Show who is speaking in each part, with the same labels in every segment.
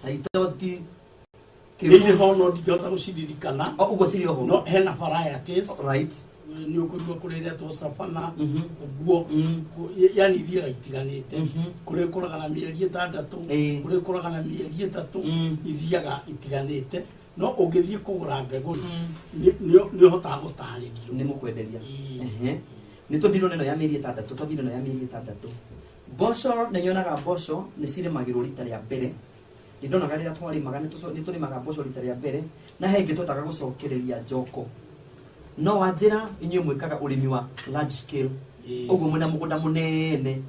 Speaker 1: saitoti
Speaker 2: Ile hono digota usidirikana.
Speaker 1: Ugo siri hono.
Speaker 2: No hena varieties.
Speaker 1: Right.
Speaker 2: Ni ukurwa kurera to safana uguo yani thia itiganite kure kuragana mieri itandatu kure kuragana mieri itatu ithiaga itiganite no ungithie kugura mbegu ni hota gutaririo
Speaker 1: ni mukwenderia ni to bino neno ya mieri itandatu to bino ya mieri itandatu boco ne nyonaga boco ni sire magiro rita ria mbere ndona garira twari magane ni turi magaboco rita ria mbere na hengi tutaga gucokereria njoko no wajira inyo mwikaga urimi wa large scale ugo mwena mugunda munene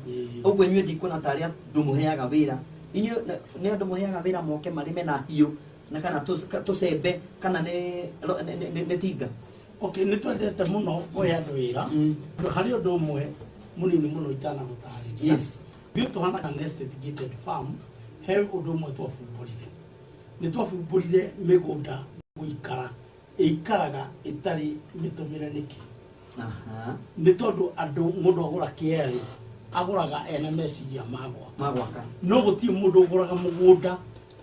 Speaker 1: ugo inyo ndikona taria ndumuheaga wira inyo ne ndumuheaga wira moke marime na hiyo na kana tusembe kana ne tiga
Speaker 2: okay ni twendete muno oya wira hari undu umwe munini muno itana gutari
Speaker 1: yes
Speaker 2: bi tuhana ka nested gated farm he undu umwe twafumburire ni twafumburire migunda guikara ikaraga itari mitumire niki ni tondu andu mundu agura kieri aguraga ene meciria magwaka no guti mundu aguraga mugunda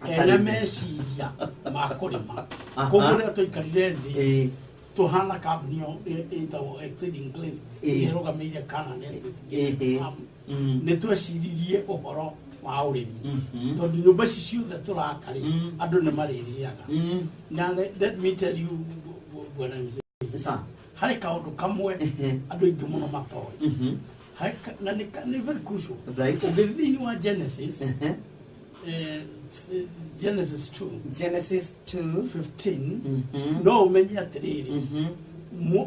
Speaker 2: ene meciria makurima kugura tuikarire thi tuhana kabnio itawo exceeding place yeroga meire kana nested ni tweciririe uhoro wa urimi tondu nyumba ciothe turakari andu ni maririaga na let me tell you what I'm saying
Speaker 1: sa
Speaker 2: hari kaundu kamwe andu ingi muno matoi hari na ni very crucial
Speaker 1: right
Speaker 2: ugithini wa Genesis Genesis 2:15 no umenya atiriri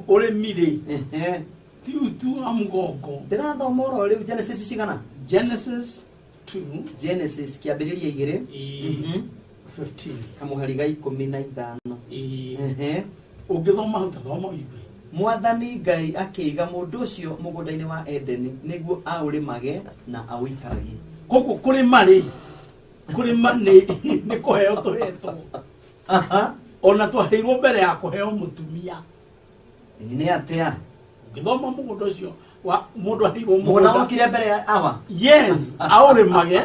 Speaker 2: uremire tu amugongo
Speaker 1: ndirathoma ro riu Genesis cigana
Speaker 2: Genesis 2
Speaker 1: Genesis kiambiriria igire
Speaker 2: 15
Speaker 1: kamuhari ga 15
Speaker 2: ugithoma thoma igwe
Speaker 1: mwathani Ngai akiiga mundu ucio mugunda-ini wa Edeni niguo aurimage na awikaragie
Speaker 2: koko kuri mari kuri mane ni kuheo tuheto ona twaheirwo mbere ya kuheo mutumia
Speaker 1: ni atia
Speaker 2: ugithoma mugunda ucio wa mundu aheirwo
Speaker 1: mugunda wakire mbere ya awa
Speaker 2: yes aurimage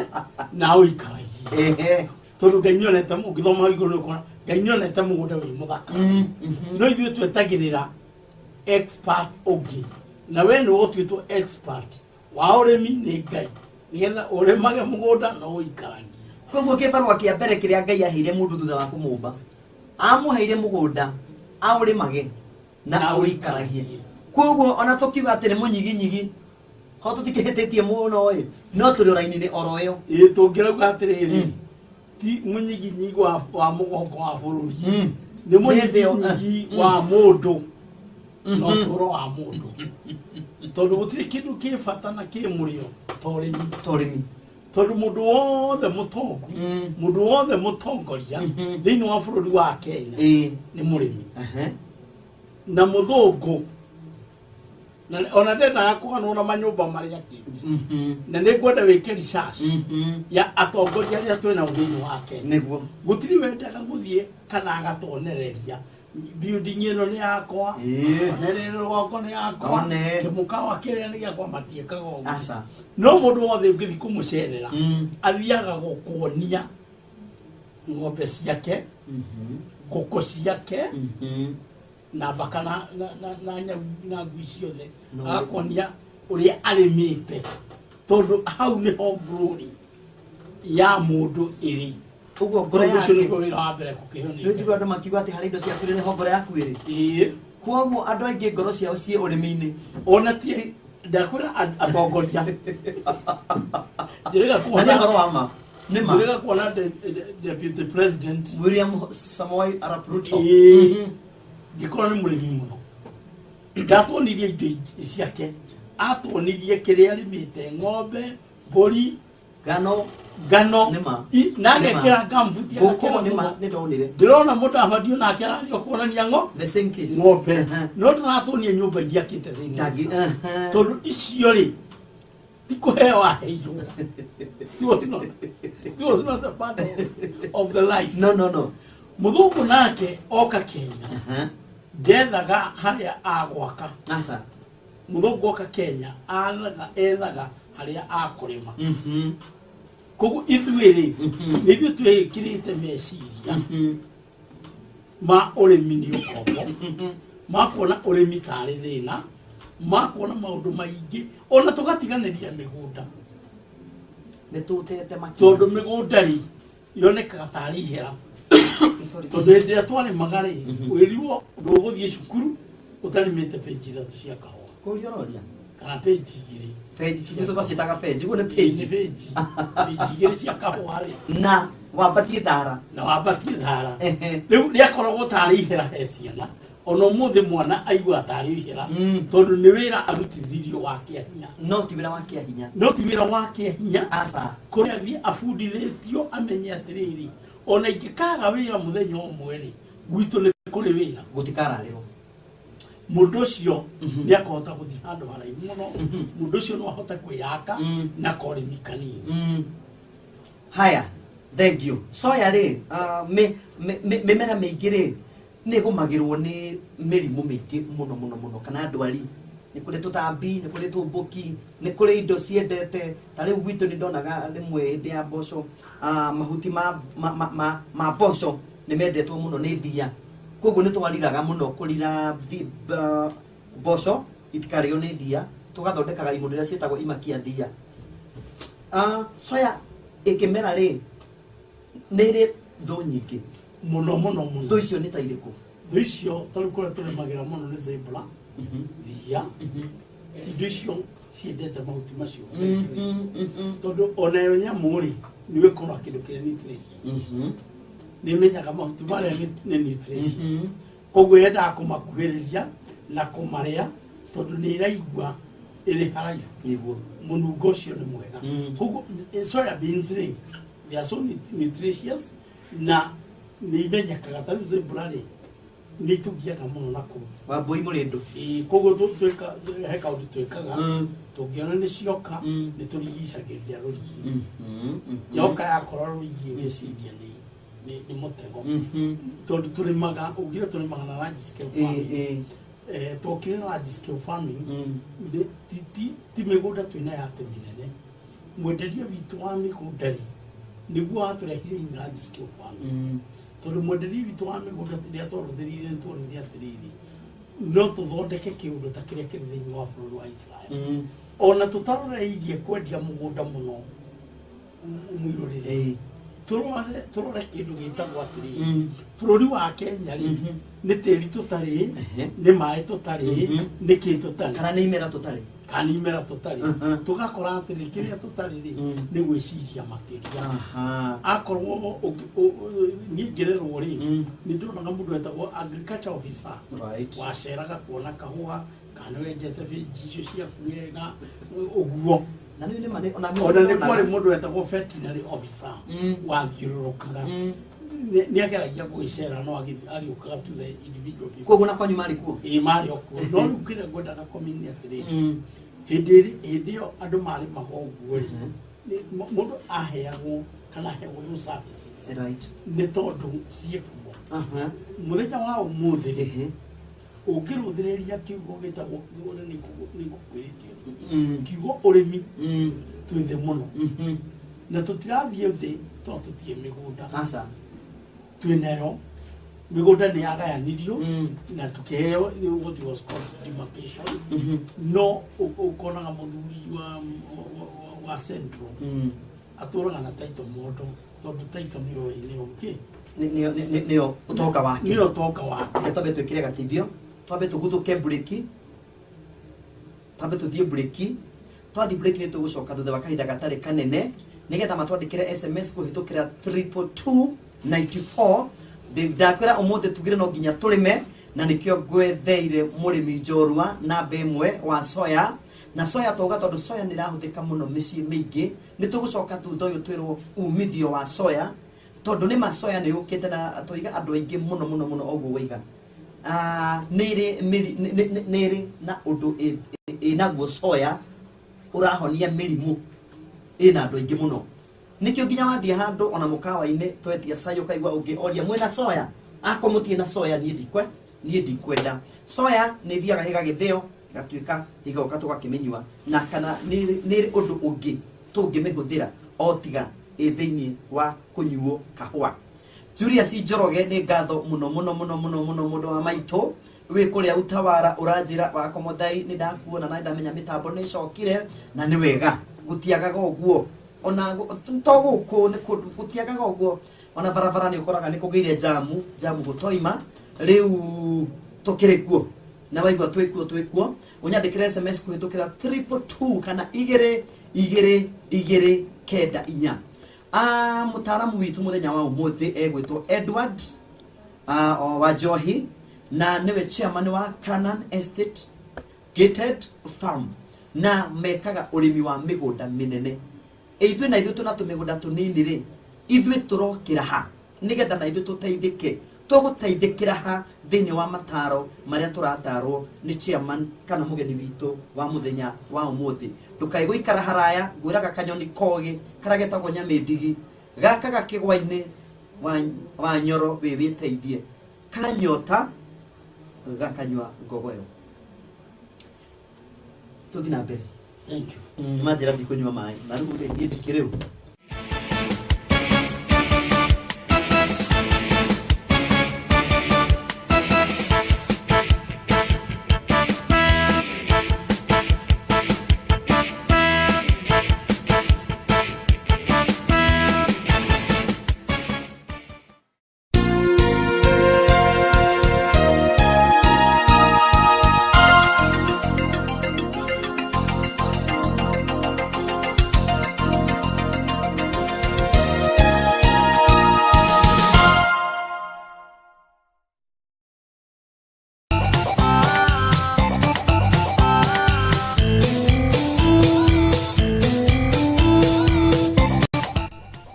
Speaker 2: na awikaragie tondu Ngai nionete ugithoma iguru kona Ngai nionete mugunda wi muthaka no ithuĩ twetagirira expert ogi na we no otwitwo expert wa urimi ni Ngai nigetha urimage mugunda na uikaragie
Speaker 1: koguo kibarua kia mbere kiria Ngai aheire mundu thutha wa kumumba amuheire mugunda aurimage na uikaragie koguo ona tukiuga ati ni munyiginyigi ho tutikihititie muno no turi raini-ini oro yo
Speaker 2: tungirauga atiriri ti munyiginyi wa mugongo wa bururi ni munyiginyi wa mundu no turo wa mundu tondu gutiri kindu ki bata na ki murio torimi tondu mundu wothe mutongu mundu wothe mutongoria thiini wa bururi wa Kenya ni murimi na muthungu na ona ndenda kuhanwa na manyumba maria kingi na ningwenda wike research ya atongoria aria twina uthini wa Kenya
Speaker 1: niguo
Speaker 2: gutiri wendaga guthie kana agatonereria building ino ni yakwa nerero wako ni yakwa kimuka wa kiria ni yakwa matiekaga
Speaker 1: asa
Speaker 2: no mundu wothe ungithi kumucerera athiaga gukuonia ng'ombe ciake ngũkũ ciake na bakana na ngui ciothe agakonia uria arimite tondu hau ni ho glory ya mundu iri
Speaker 1: uguo ngore yake
Speaker 2: niguo wira wa mbere gukihoni
Speaker 1: ni njigua andu makiuga ati hari indo ciaku ni ho ngore yaku iri koguo andu aingi ngoro ciao cie urimi-ini
Speaker 2: ona ti ndakwira atongoria njiriga
Speaker 1: kuona ngoro wa ma
Speaker 2: njiriga kuona deputy president
Speaker 1: William Samoei Arap Ruto
Speaker 2: gikora ni murimi muno ndatonirie indo ciake atonirie kiria arimite ng'ombe mburi
Speaker 1: ngano
Speaker 2: nagekira gambuti
Speaker 1: guko ni ndonire
Speaker 2: ndirona mundu abadio nake arario kuonania
Speaker 1: the same case
Speaker 2: ng'ombe no ndiratonia nyumba iria akite thiini tondu icio ri tikuheo aheirwo it was not a part of the life
Speaker 1: no
Speaker 2: muthungu nake oka Kenya gethaga haria agwaka
Speaker 1: asa
Speaker 2: muthungu oka Kenya ethaga haria akurima kogu ithuiri nithu twikirite meciria ma urimi ni ukombo ma kuona urimi tari thina ma kuona maundu maingi ona tugatiganiria migunda
Speaker 1: netutete maki
Speaker 2: tondu migunda ri yonekaga tari hera tondu ndia twari magari wiriwo nduguthie cukuru utarimite page 3 cia kahua
Speaker 1: kuriororia
Speaker 2: kana page 2
Speaker 1: page kitu basitaga page gune page
Speaker 2: page cia kahua ri
Speaker 1: na wabatie thara
Speaker 2: riu riakoragwo tari ihera he ciana ono muthe mwana aigua tari ihera tondu ni wira arutithirio wake hinya
Speaker 1: no ti wira wake hinya
Speaker 2: asa kuria thi afundithitio amenye atiriri ona ingikaga wira muthenya umwe ri gwitu ni kuri wira
Speaker 1: gutikara rero
Speaker 2: mundu ucio ni akahota guthi handu haraihu muno mundu ucio no ahota kwiyaka na kurimi kanini
Speaker 1: haya thank you soya ri mimera mingi ri ni gumagirwo ni mirimu mingi muno kana ndwari ni kuri tutambi ni kuri tumbuki ni kuri indo ciendete tari gwitu ni ndonaga rimwe ndi ya mboco mahuti ma mboco ni mendetwo muno ni ndia koguo ni twariraga muno kurira mboco itikario ni ndia tugathondekaga imundu iria cietagwo imakia ndia soya ikimera ri nere ndo nyingi
Speaker 2: muno
Speaker 1: ndo icio ni tairiku
Speaker 2: ndo icio tari kura turemagira muno ni zebra thia indo icio ciendete mahuti macio tondu onayo nyamu ri niwe kora kindu kire nutrition nimenyaga mahuti maria ni nutrition koguo yendaga kumakuhiriria na kumaria tondu ni iraigua iri haraihu
Speaker 1: niguo
Speaker 2: munungo ucio ni mwega koguo soya beans ri they are so nutritious na ni imenyekaga tari zebra ri ni tugiaga muno nako
Speaker 1: wambui murindu
Speaker 2: koguo tweka heka undu twekaga tungiona ni cioka ni turigicagiria rurigi yoka yakora rurigi giciria ni mutego tondu turimaga ugira turimaga na large scale farming tukire na large scale farming ti migunda twina yate minene mwenderia witu wa migunda niguo aturehire large scale farming tondu mwenderia witu wa migunda tiria twaruthirire twarire atiriri no tuthondeke kiundu ta kiria kiri thiini wa bururi wa Israel ona tutaroreirie kwendia mugunda muno umwirorire turore kindu gitagwo atiriri bururi wa Kenya ri ni tiri tutari ni mai tutari ni ki tutari
Speaker 1: kana ni imera tutari
Speaker 2: kanimera tutari tugakora atiri kiria tutari ri ni gwiciria makiria akorwo ningirerwo ri ni ndonaga mundu etagwo agriculture officer waceraga kuona kahua kana wenjete icio ciaku wega uguo
Speaker 1: na ni
Speaker 2: ona ni kwari mundu etagwo veterinary officer wathiururukaga ni ageragia gwicera no agiokaga to the individual
Speaker 1: koguo na kwanyu mari kuo
Speaker 2: mari okuo no rukire gwenda na community atiri hindi yo andu mari magoguo mundu aheagwo kana aheagwo no services
Speaker 1: right
Speaker 2: ni tondu ciekuo muthenya wa umuthi ri ungiruthiriria kiugo gitagwo ni gukwiritie kiugo urimi twithe muno na tutirathie thi to tutie migunda
Speaker 1: asa
Speaker 2: twinayo migunda ni agayanirio na tukiheo what was called demarcation no ukonaga muthuri wa central aturaga na title modo tondu title niyo okay
Speaker 1: niyo utoka wake
Speaker 2: niyo utoka wake
Speaker 1: twabe twikire gatithio twabe tuguthuke breaki twabe tuthie breaki twathi breaki ni tugucoka thutha wa kahinda gatari kanene nigetha matwandikire SMS kuhitukira 32294 ndakwira umuthi tugire no nginya turime na nikio gwetheire murimi njorua namba imwe wa soya na soya toga tondu soya ni rahuthika muno micii mingi ni tugucoka thutha uyu twirwo umithio wa soya tondu ni masoya ni ukite na twiga andu aingi muno oguo wiga niri na undu inaguo soya urahonia mirimu ina andu aingi muno nikio nginya wathie handu ona mukawa-ini twetia sayo kaigwa ungi oria mwena soya akomutie na soya nie ndikwenda soya ni thiaga higagithio gatuika igoka tugakimenywa na kana niri undu ungi tungimihuthira otiga ethini wa kunyuo kahua. Julius Njoroge ni ngatho muno mundo wa maito we kuria utawara uranjira wako muthai ni ndakuona na ndamenya mitambo ni cokire na ni wega gutiagaga uguo ona toguku ni gutiagaga uguo ona barabara ni ukoraga ni kugeire jamu gutoima riu tokire kuo na waigwa twikuo unyandikira SMS kuhitukira 222 kana igere kenda inya. Mutaramu witu muthenya wa umuthi egwitwo Edward wa Johi na niwe chairman wa Canaan Estate Gated Farm na mekaga urimi wa migunda minene. Ithu na ithu tuna tumigunda tunini ri ithu turokira ha nigetha na ithu tuteithike tugutaithikira ha thini wa mataro maria turatarwo ni chairman kana mugeni witu wa muthenya wa umuthi. Ndukai guikara haraya ngwiraga kanyoni kogi karagetagwo nyamindigi gaka gakigwa-ini wa Nyoro we witeithie kanyota gakanywa ngogoyo. Tuthi na mbere.
Speaker 2: Thank you.
Speaker 1: Majira ndikunywa mai na riu ngidikiriu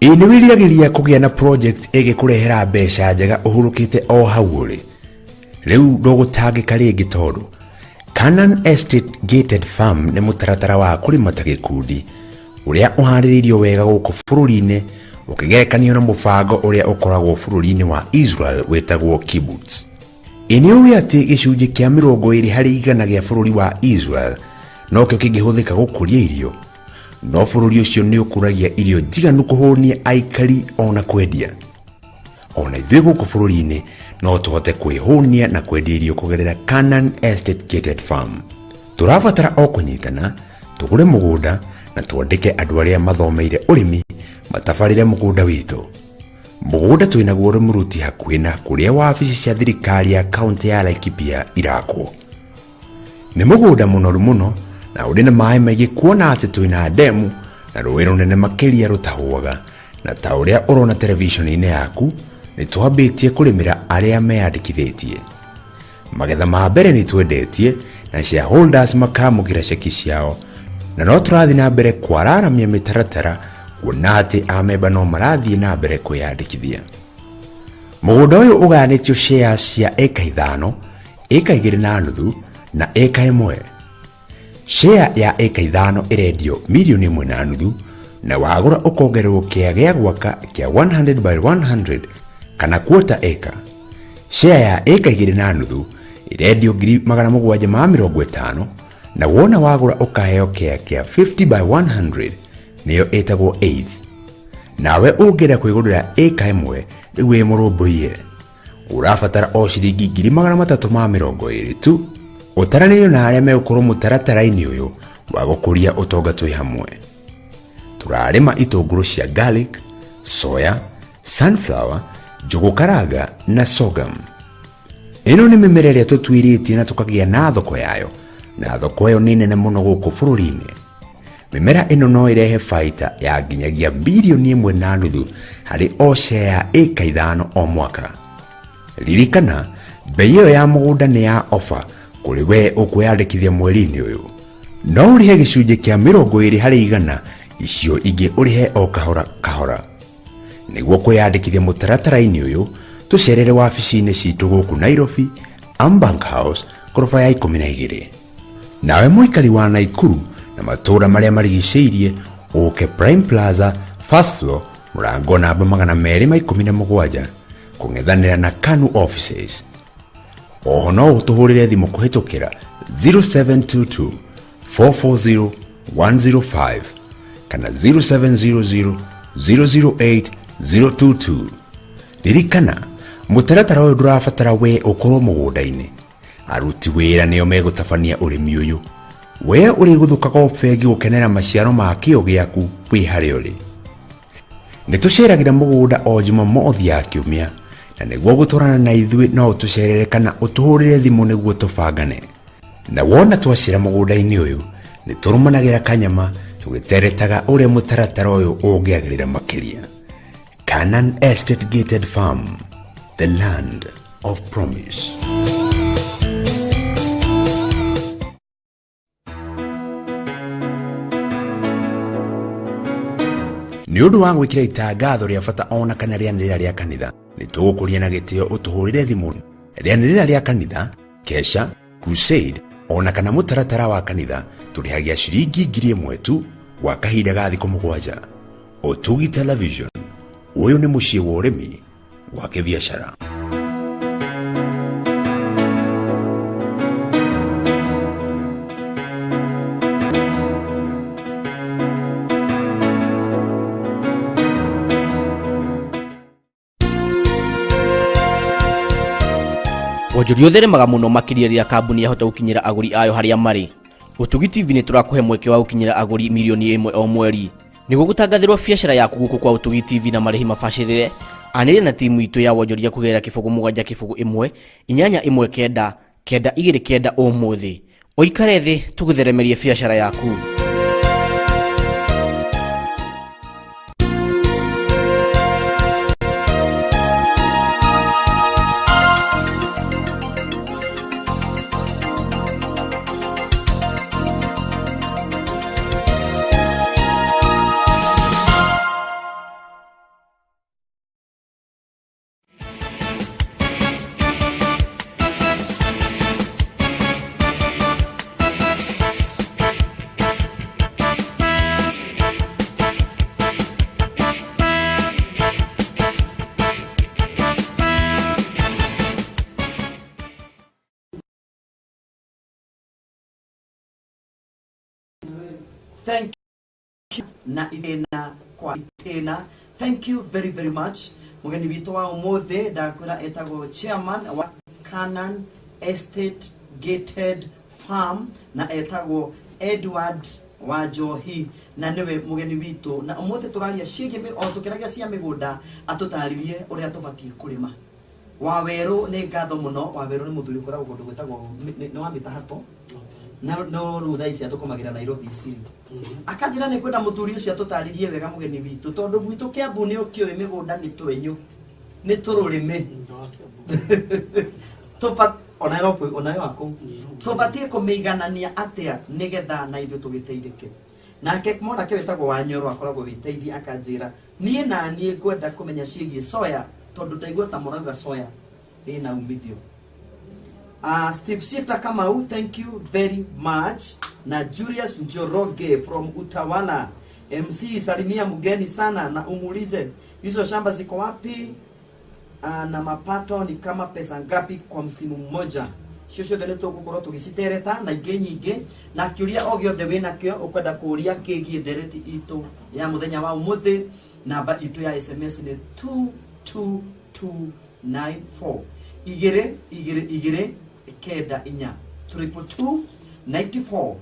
Speaker 3: Ini wiriragiria kugia na project igikurehera mbeca njega uhurukite o hawuri. Riu ndugutangika ringi tondu Canaan Estate Gated Farm ni mutaratara wa kurima ta gikundi uria uhaririirio wega guku bururi-ini ukigerekanio na mubango uria ukoragwo bururi-ini wa Israel wetagwo kibbutz. Ini uwi ati gicunji kia 20% gia bururi wa Israel no kio kingihuthika gukuria irio. No bururi ucio ni ukuragia irio njiganu kuhunia aikari ona kwendia. Ona ithuĩ guku bururi-ini no tuhote kwihunia na kwendia irio kugerera Canaan Estate Gated Farm. Turabatara o kunyitana tugure mugunda na twandike andu aria mathomeire urimi matabarire mugunda witu. Mugunda twinaguo ri muruti hakuhi na kuria wabici cia thirikari ya kaunti ya Laikipia irakwo. Ni mugunda munoru muno na uri na mai maigi kuona ati twina demu na rũĩ rũnene makiria rũtahũaga na ta ũrĩa ũrona televishoni-inĩ yaku ni twambitie kurimira aria meyandikithitie. Magetha ma mbere ni twendetie na shareholders makamugira ceki ciao na no turathi na mbere kwararamia mitaratara kuona ati amemba no marathi na mbere kwiyandikithia. Mugunda uyu ugayanitio shares cia eka 5, eka 2.5 na eka 1. Share ya eka 5 irendio milioni 1.5 na wagura ukongererwo kia gia gwaka kia 100 by 100 kana quarter acre. Share ya eka 2.5 irendio 750 na wona wagura ukaheo kia 50 by 100 niyo etagwo eighth. Nawe ungera kwigurira eka 1 riwe murumbuie urabatara o ciringi 320 tu. Utaranĩrio na arĩa megũkorwo mũtaratara-inĩ ũyũ wa gũkũria ũtonga twĩ hamwe. Turarĩma itũngũrũ cia garlic, soya, sunflower, njũgũ karanga na sorghum. Ĩno nĩ mĩmera ĩrĩa tũtuĩrĩtie na tũkagĩa na thoko yayo, na thoko ĩyo nĩ nene mũno gũkũ bũrũri-inĩ. Mĩmera ĩno no ĩrehe baita ya nginyagia bilioni 1.5 harĩ o share ya eka 5 o mwaka. Ririkana bei ĩyo ya mũgũnda nĩ ya offer kuri we ukwiyandikithia mweri-ini uyu. No urihe gicunji kia 20% icio ingi urihe o kahora. Niguo kwiyandikithia mutaratara-ini uyu tucerere wabici-ini citu guku Nairobi, Ambank House, korofa ya 12. Nawe muikari wa Naikuru na matura maria marigicĩirie uke Prime Plaza, first floor, murango namba 217 kung'ethanĩra na KANU offices. Oho no utuhurire thimu kuhitukira 0722 440 105 kana 0700 008 022. Ririkana mutaratara uyu ndurabatara we ukorwo mugunda-ini. Aruti wira nio megutabania urimi uyu. We uri guthukaga ofegi gukenera maciaro ma kio giaku wi hari uri. Nituceragira mugunda o Jumamothi ya kiumia, na niguo gutwarana na ithui no tucerere kana utuhurire thimu niguo tubangane. Na wona twacira mugunda-ini uyu niturumanagira kanyama tugiteretaga uria mutaratara uyu ungiagirira makiria. Canaan Estate Gated Farm, the land of promise. Ni undu wa gwikira itangatho ria bata ona kana rianirira ria kanitha nitugukuria na gitio utuhurire thimu. Rianirira ria kanitha, kesha, crusade ona kana mutaratara wa kanitha turihagia ciringi 1,000 tu gwa kahinda ga thikũ 7. Otugi Television, uyu ni mucii wa urimi wa kibiashara.
Speaker 4: Wonjoria utheremaga muno makiria ria kambuni yahota gukinyira aguri ayo haria mari. Utugi TV ni turakuhe mweke wa gukinyira aguri 1,000,000 o mweri. Niguo gutangathirwo biashara yaku guku kwa Utugi TV na marihi mabacirire, anire na timu itu ya wonjoria kugerera kibugu 7 1 819 umuthi. Oikare thi tugutheremerie biashara yaku.
Speaker 1: Thank you na ina kwa ina. Thank you very very much. Mugeni witu wa umothe ndakwira etagwo chairman wa Canaan Estate Gated Farm na etagwo Edward Wanjohi na niwe mugeni witu na umothe turaria ciege o tukiragia cia migunda atutaririe uria tubatie kurima. Waweru ni ngatho muno. Waweru ni muthuri kora ugundu gwetagwo ni wa mitahato no rutha ici atukomagira Nairobi city. Akanjira ni kwenda muthuri ucio atutaririe wega mugeni witu tondu gwitu Kiambu ni ukioe migunda ni twenyu ni tururime topa onayo wako tubatie kumiganania atia nigetha na ithu tugiteithike. Nake mwana ke wetagwo Wanyoro akoragwo witeithia akanjira nie na nie kwenda kumenya ciĩgie soya tondu ndaigua ta murauga soya ina umithio. Steve Shifter Kamau, thank you very much. Na Julius Njoroge from Utawala. MC salimia mgeni sana na umulize hizo shamba ziko wapi na mapato ni kama pesa ngapi kwa msimu mmoja. Shosho dele to gukoro tugicitereta na inge nyinge na kiuria ogiothe wina kio ukwenda kuria kigie ndereti itu ya muthenya wa umuthi. Namba itu ya SMS ni 22294 igire kenda inya 22294.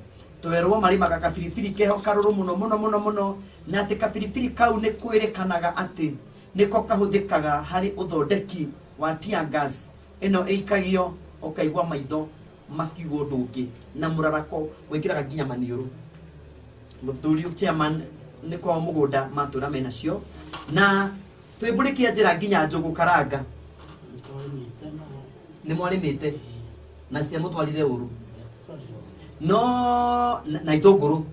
Speaker 1: Twerwo marima ga kabiribiri keho karuru muno na ati kabiribiri kau ne kwerekanaga ati niko kahuthikaga hari uthondeki wa tear gas ino ikagio okaigwa maitho makiugo ndungi na murarako wekiraga ginya maniuru. Muthuri chairman niko mugunda matura menacio na twiburikia njira ginya njugu karanga ni mwarimite na stia mutwarire uru no na itonguru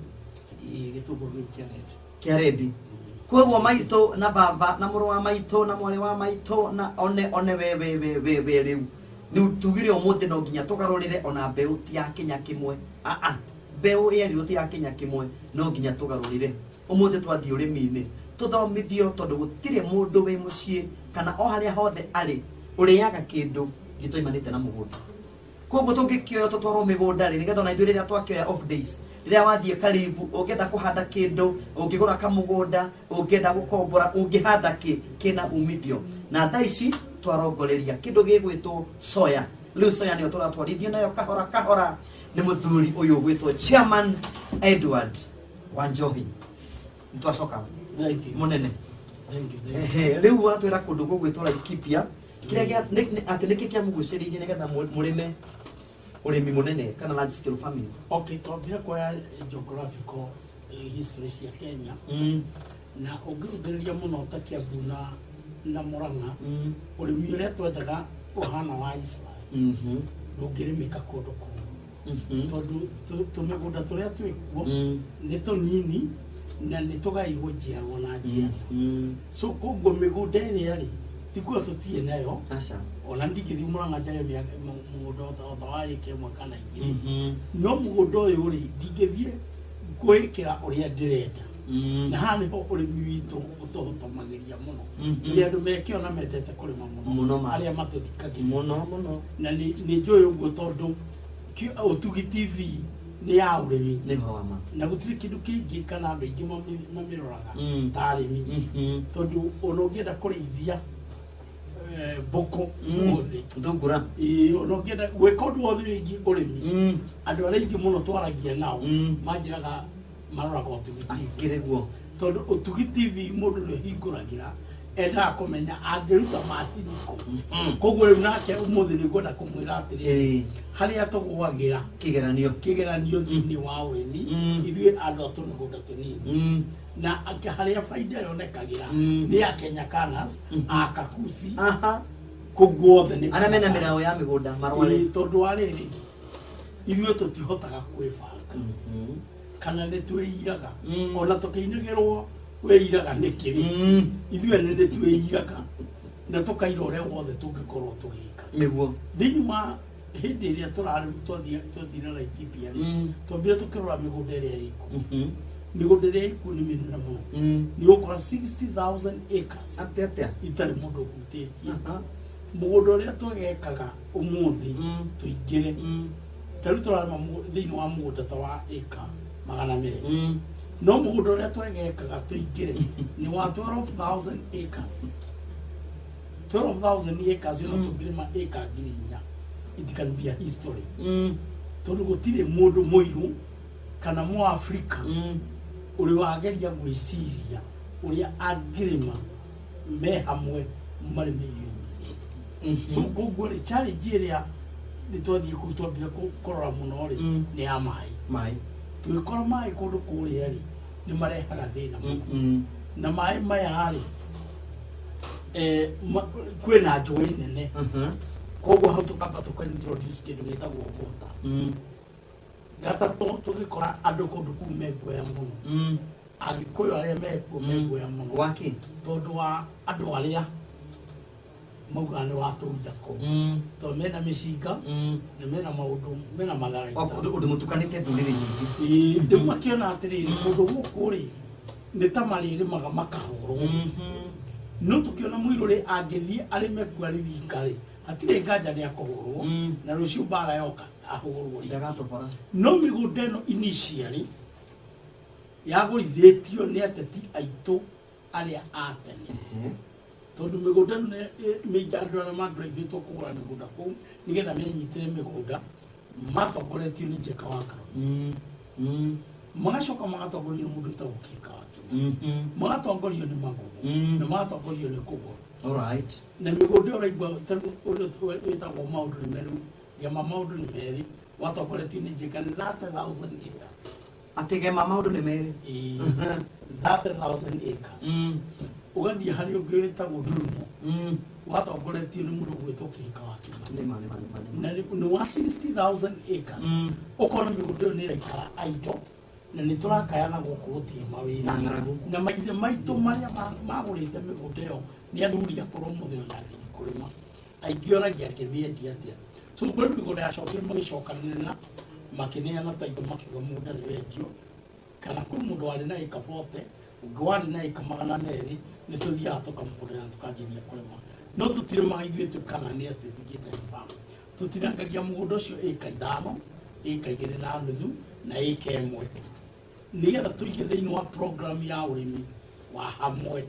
Speaker 1: kiaredi kwoguo maito na baba na muru wa maito na mwale wa maito na one we riu ni tugire umuthi no ginya tugarurire ona mbeu ti ya Kenya kimwe mbeu yeri uti ya Kenya kimwe no ginya tugarurire umuthi twathi urimi-ini tuthomithio tondu gutire mundu we mucii kana o haria hothe ari uriaga kindu gitoimanite na mugunda. Kwoguo tungikioya tutwarwo migunda ri nigetha na ithuĩ rĩrĩa twakioya off days ria wathie karibu ungenda kuhanda kindu ungigura kamugunda ungenda gukombora ungihanda kina umithio na tha ici twarongoreria kindu gigwitwo soya riu soya ni turatwarithia nayo kahora ni muthuri uyu gwitwo Chairman Edward Wanjohi ntwacoka munene riu watwira kundu gugwitwo Laikipia kiria ati niki kia muguciririe nigetha murime urimi munene kana large scale farming.
Speaker 2: Okay, twambire kwa geographical history cia Kenya na ũngĩrũthĩrĩria mũno ta Kiambu na Murang'a ũrĩmi ũrĩa twendaga ũhana wa Israel ndũngĩrĩmĩka kũndũ kũu tondũ tũmĩgũnda tũrĩa twĩkuo nĩ tũnini na nĩ tũgairwo njiarwo na njiarwo so koguo mĩgũnda ĩrĩa rĩ tikuo tũtirĩ nayo ona ndingĩthiĩ Murang'a njae mũgũnda othe wa ĩka ĩmwe kana igĩrĩ no mũgũnda ũyũ rĩ ndingĩthiĩ kwĩkĩra ũrĩa ndĩrenda na haha nĩho ũrĩmi witũ ũtũhũtomagĩria mũno tũrĩ andũ mekĩona mendete kũrĩma mũno arĩa matũthikagĩrĩria mũno na nĩ njũĩ ũguo tondũ Ũtugi TV nĩ ya ũrĩmi na gũtirĩ kĩndũ kĩngĩ kana andũ aingĩ mamĩroraga ta arĩmi tondũ ona ũngĩenda kũrĩithia mbũkũ
Speaker 1: thungura
Speaker 2: ona ũngĩenda gwĩka ũndũ wothe wĩgiĩ ũrĩmi andũ arĩa aingĩ mũno twaragia nao manjĩraga maroraga Ũtugi TV tondũ Ũtugi TV mũndũ nĩ hingũragĩra endaga kũmenya angĩruta macini kũ koguo rĩu nake ũmũthĩ nĩ ngwenda kũmwĩra atĩrĩrĩ harĩa tũgũagĩra kĩgeranio thĩinĩ wa ũrĩmi ithuĩ andũ a tũmĩgũnda tũnini na harĩa baida yonekagĩra nĩ Akenyanas Akakusi kũu guothe nĩ
Speaker 1: arĩa mena mĩraũ ya mĩgũnda marware
Speaker 2: tondũ wa rĩrĩ ithuĩ tũtihotaga kwĩbanga kana nĩ twĩiraga ona tũkĩinagĩrwo wĩiraga nĩ kĩrĩ ithuĩ nĩ twĩiraga na tũkaira ũrĩa wothe tũngĩkorwo tũgĩka
Speaker 1: nĩguo
Speaker 2: thĩinĩ wa hĩndĩ ĩrĩa twathire Laikipia twambire tũkĩrora mĩgũnda ĩrĩa ĩkuo mĩgũnda ĩrĩa ĩkuo nĩ mĩnene mũno nĩ ũgũkora 60,000 acres itarĩ mũndũ ũhutĩtie mũgũnda ũrĩa twagekaga ũmũthĩ tũingĩre tarĩu tũrarĩma thĩinĩ wa mũgũnda ta wa ĩka 200 no mũgũnda ũrĩa twagekaga tũingĩre nĩ wa 12,000 acres 12,000 acres no tũngĩrĩma ĩka 4,000 it can be a history tondũ gũtirĩ mũndũ mũirũ kana Mũafrika ũrĩ wageria gwĩciria ũrĩa angĩrĩma me hamwe marĩ mĩrioni so koguo rĩ challenge ĩrĩa nĩ twathiĩ kũu twambire kũrora mũno rĩ nĩ ya maĩ tũgĩkora maĩ kũndũ kũrĩa rĩ nĩ marehaga thĩna mũno na maĩ maya rĩ kwĩna njũĩ nene koguo hau tũkamba tũkaintroduce kĩndũ gĩtagwo water gatatũ tũgĩkora andũ kũndũ kũu meguoya mũno Agĩkũyũ arĩa mekuo meguoya mũno tondũ wa andũ arĩa mauga nĩ watũria kũu tondũ mena mĩcinga na mena maũndũ mena matharaita
Speaker 1: ũndũ mũtukanĩte ndũrĩrĩ nyingĩ
Speaker 2: rĩu makĩona atĩrĩrĩ kũndũ gũkũ rĩ nĩ ta marĩrĩmaga makahũrwo no tũkĩona mũirũ rĩ angĩthiĩ arĩme kuo arĩ wika rĩ hatirĩ nganja nĩ akũhũrwo na rũciũ mbara yoka ahũrwo rĩ no mĩgũnda ĩno initially yagũrithĩtio nĩ ateti aitũ arĩa a tene tondũ mĩgũnda mĩingĩ andũ arĩa mandũraithĩtwo kũgũra mĩgũnda kũu nĩgetha menyitĩre mĩgũnda matongoretio nĩ Njeka wa Karũ magacoka magatongorio nĩ mũndũ wĩtagwo Kĩka wa Kĩma magatongorio nĩ Magũgũ na magatongorio nĩ Kũgũra na mĩgũnda ũraigua wĩtagwo Maũndũ nĩ Merĩ Gema Maũndũ nĩ Merĩ watongoretio nĩ Njeka nĩ 30,000 acres
Speaker 1: atĩ Gema Maũndũ nĩ Merĩ
Speaker 2: 30,000 acres ugathiĩ harĩ ũngĩ wĩtagwo Ndurumo watongoretio nĩ mũndũ gwĩtwo Kĩka wa Kĩma na nĩ wa 60,000 acres ũkona mĩgũnda ĩyo nĩ ĩraikara aitũ na nĩ tũrakayana gũkũ gũtirĩ mawĩra na maithe maitũ marĩa magũrĩte mĩgũnda ĩyo nĩ athuri akorwo mũthĩ ona athiĩ kũrĩma aingĩ oragia akĩmĩendia atĩa so kũrĩ mĩgũnda yacokire magĩcokanĩrĩra makĩneana taitũ makiuga mũgũnda nĩ wendio kana kwĩ mũndũ warĩ na ĩka 40 ũngĩ warĩ na ĩka 200 nĩ tũthiaga tũkamũgũrĩra na tũkanjĩria kũrĩma no tũtirĩmaga ithuĩ kana nĩ estate gated farm tũtirangagia mũgũnda ũcio ĩka 5 ĩka 2.5 na ika ĩmwe nigetha tũige thĩinĩ wa program ya ũrĩmi wa hamwe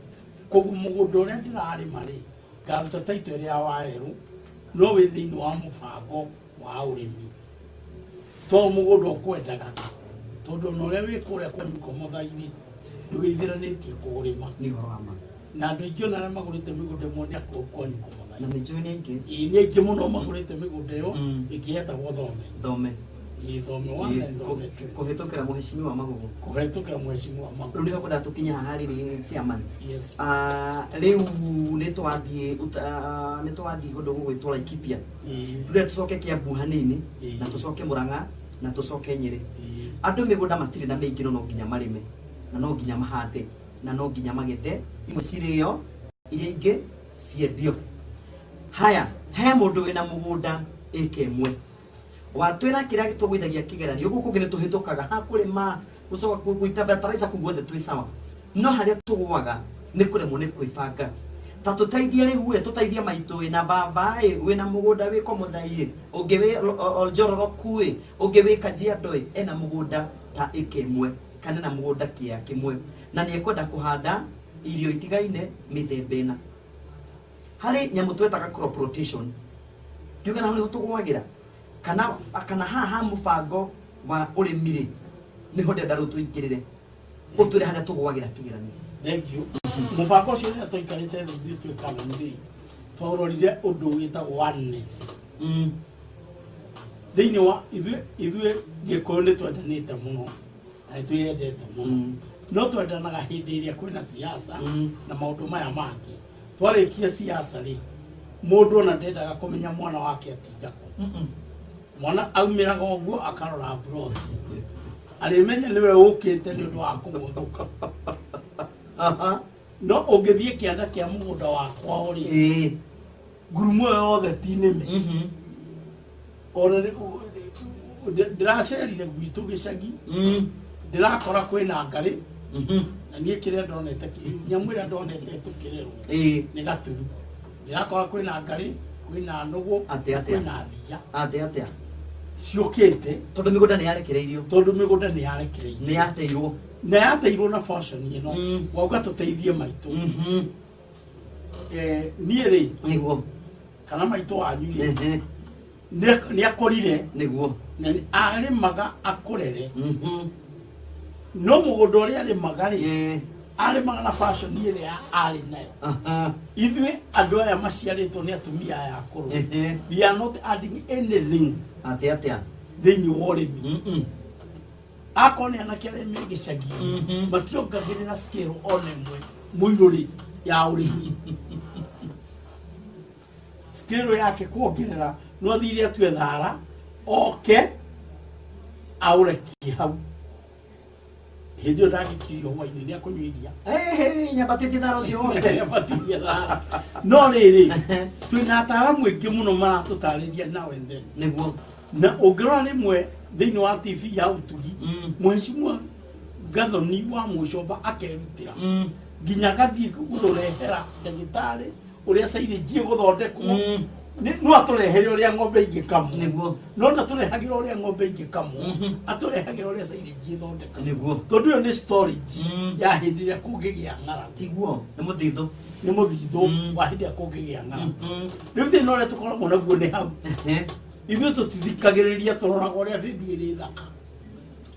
Speaker 2: koguo mũgũnda ũrĩa ndĩrarĩma rĩ ngaruta taito ĩrĩa wa werũ no wĩ thĩinĩ wa mũbango wa ũrĩmi to mũgũnda ũkwendaga tondũ na ũrĩa wĩ kũrĩa kwa mĩkomotha-inĩ ndũgĩithiranĩtie kũrĩma
Speaker 1: nĩ ũhoro wa ma
Speaker 2: na andũ aingĩ ona arĩa magũrĩte mĩgũnda ĩmwe nĩ akũrũ kwa mĩkomotha-inĩ
Speaker 1: na nĩ njũĩ nĩ aingĩ
Speaker 2: nĩ aingĩ mũno magũrĩte mĩgũnda ĩyo ĩkĩhetagwo thome thome one and thome two
Speaker 1: kũhetũkĩra mũhecimiwa Magugu
Speaker 2: kũhetũkĩra mũhecimiwa Magugu
Speaker 1: rĩu nĩho kũnda tũkinya haha rĩrĩ chairman
Speaker 2: yes
Speaker 1: rĩu nĩ twathiĩ kũndũ gũgwĩtwo Laikipia tũrĩa tũcoke Kiambu hanini na tũcoke Murang'a na tũcoke Nyeri andũ mĩgũnda matirĩ na mĩingĩ no nginya marĩme na no nginya mahande na no nginya magethe imwe cirĩo iria ingĩ ciendio haya he mũndũ wĩna mũgũnda ĩka ĩmwe watwĩra kĩrĩa tũgũithagia kĩgeranio gũkũ kũngĩ nĩtũhĩtũkaga ha kũrĩma gũcoka gũita bataraitha kũu guothe twĩ sawa no harĩa tũgũaga nĩ kũremwo nĩ kwĩbanga ta tũteithie rĩu tũteithie maitũ wĩna baba wĩna mũgũnda wĩ Komotha ũngĩ wĩ Njororoku ũngĩ wĩ Kajiado ena mũgũnda ta ĩka ĩmwe kana na mũgũnda kĩa kĩmwe na nĩ ekwenda kũhanda irio itigaine mĩthemba ĩna harĩ nyamũ twetaga crop rotation tuge na nĩho tũgwagĩra kana haha mũbango wa ũrĩmi rĩ nĩho ndenda rĩu tũingĩrĩre ũtwĩre harĩa tũgwagĩra kĩgeranio
Speaker 2: thank you mũbango ũcio rĩrĩa tũikarĩte thĩ ithuĩ twĩ kamũthĩ twarorire ũndũ wĩtagwo oneness thĩinĩ wa ithuĩ Gĩkũyũ nĩ twendanĩte mũno na twĩendete mũno no twendanaga hĩndĩ ĩrĩa kwĩna siasa na maũndũ maya mangĩ twarĩkia siasa rĩ mũndũ ona ndendaga kũmenya mwana wake atingako mwana aumĩraga ũguo akarora broti arĩmenya nĩwe ũkĩte nĩ ũndũ wa kũgũthũka no ũngĩthiĩ kĩanda kĩa mũgũnda wakwa rĩ ngurumo yothe ti nĩme ona ndĩracerire gwitũ gĩcagi ndĩrakora kwĩna ngarĩ na niĩ kĩrĩa ndonete nyamũ ĩrĩa ndonete tũkĩrerwo nĩ gaturu ndĩrakora kwĩna ngarĩ kwĩna nũgũ kwĩna thia ciũkĩte
Speaker 1: tondũ mĩgũnda nĩ yarekereirio
Speaker 2: nĩ yateirwo na fashion ĩno wauga tũteithie maitũ niĩ rĩ
Speaker 1: nĩguo
Speaker 2: kana maitũ wanyu rĩ nĩ akorire
Speaker 1: nĩguo
Speaker 2: na arĩmaga akũrere no mũgũnda ũrĩa arĩmaga rĩ arĩmaga na fashion ĩrĩa arĩ nayo ithuĩ andũ aya maciarĩtwo nĩ atumia aya akũrũ we are not adding anything thĩinĩ wa ũrĩmi akorwo nĩ anake arĩa me gĩcagi mationgagĩrĩra scale ona ĩmwe mũirũrĩ ya ũrĩmi scale yake kuongerera no athire atue thara oke aũrekie hau hĩndĩ ĩyo ndangĩkirio hwainĩ nĩ akũnyua iria
Speaker 1: nyambatĩtie thara ũcio wothe
Speaker 2: nyambatĩtie thara no rĩrĩ twĩna ataaramu aingĩ mũno maratũtarĩria now and then
Speaker 1: nĩguo
Speaker 2: na ũngĩrora rĩmwe thĩinĩ wa TV ya ũtugi mheshimiwa Gathoni wa Mũcomba akerutĩra nginya gathiĩ gũtũrehera ndagĩtarĩ ũrĩa silage gũthondekwo no atũrehere ũrĩa ng'ombe ingĩkamwo
Speaker 1: nĩguo
Speaker 2: no ndatũrehagĩra ũrĩa ng'ombe ingĩkamwo atũrehagĩra ũrĩa silage ĩthondekwo
Speaker 1: nĩguo
Speaker 2: tondũ ĩyo nĩ storage ya hĩndĩ ĩrĩa kũngĩgĩa ng'aragu
Speaker 1: tiguo nĩ mũthithũ
Speaker 2: wa hĩndĩ ĩrĩa kũngĩgĩa ng'aragu rĩu thĩna ũrĩa tũkoragwo naguo nĩ hau ithuĩ tũtithikagĩrĩria tũroraga ũrĩa bĩndũ ĩrĩ thaka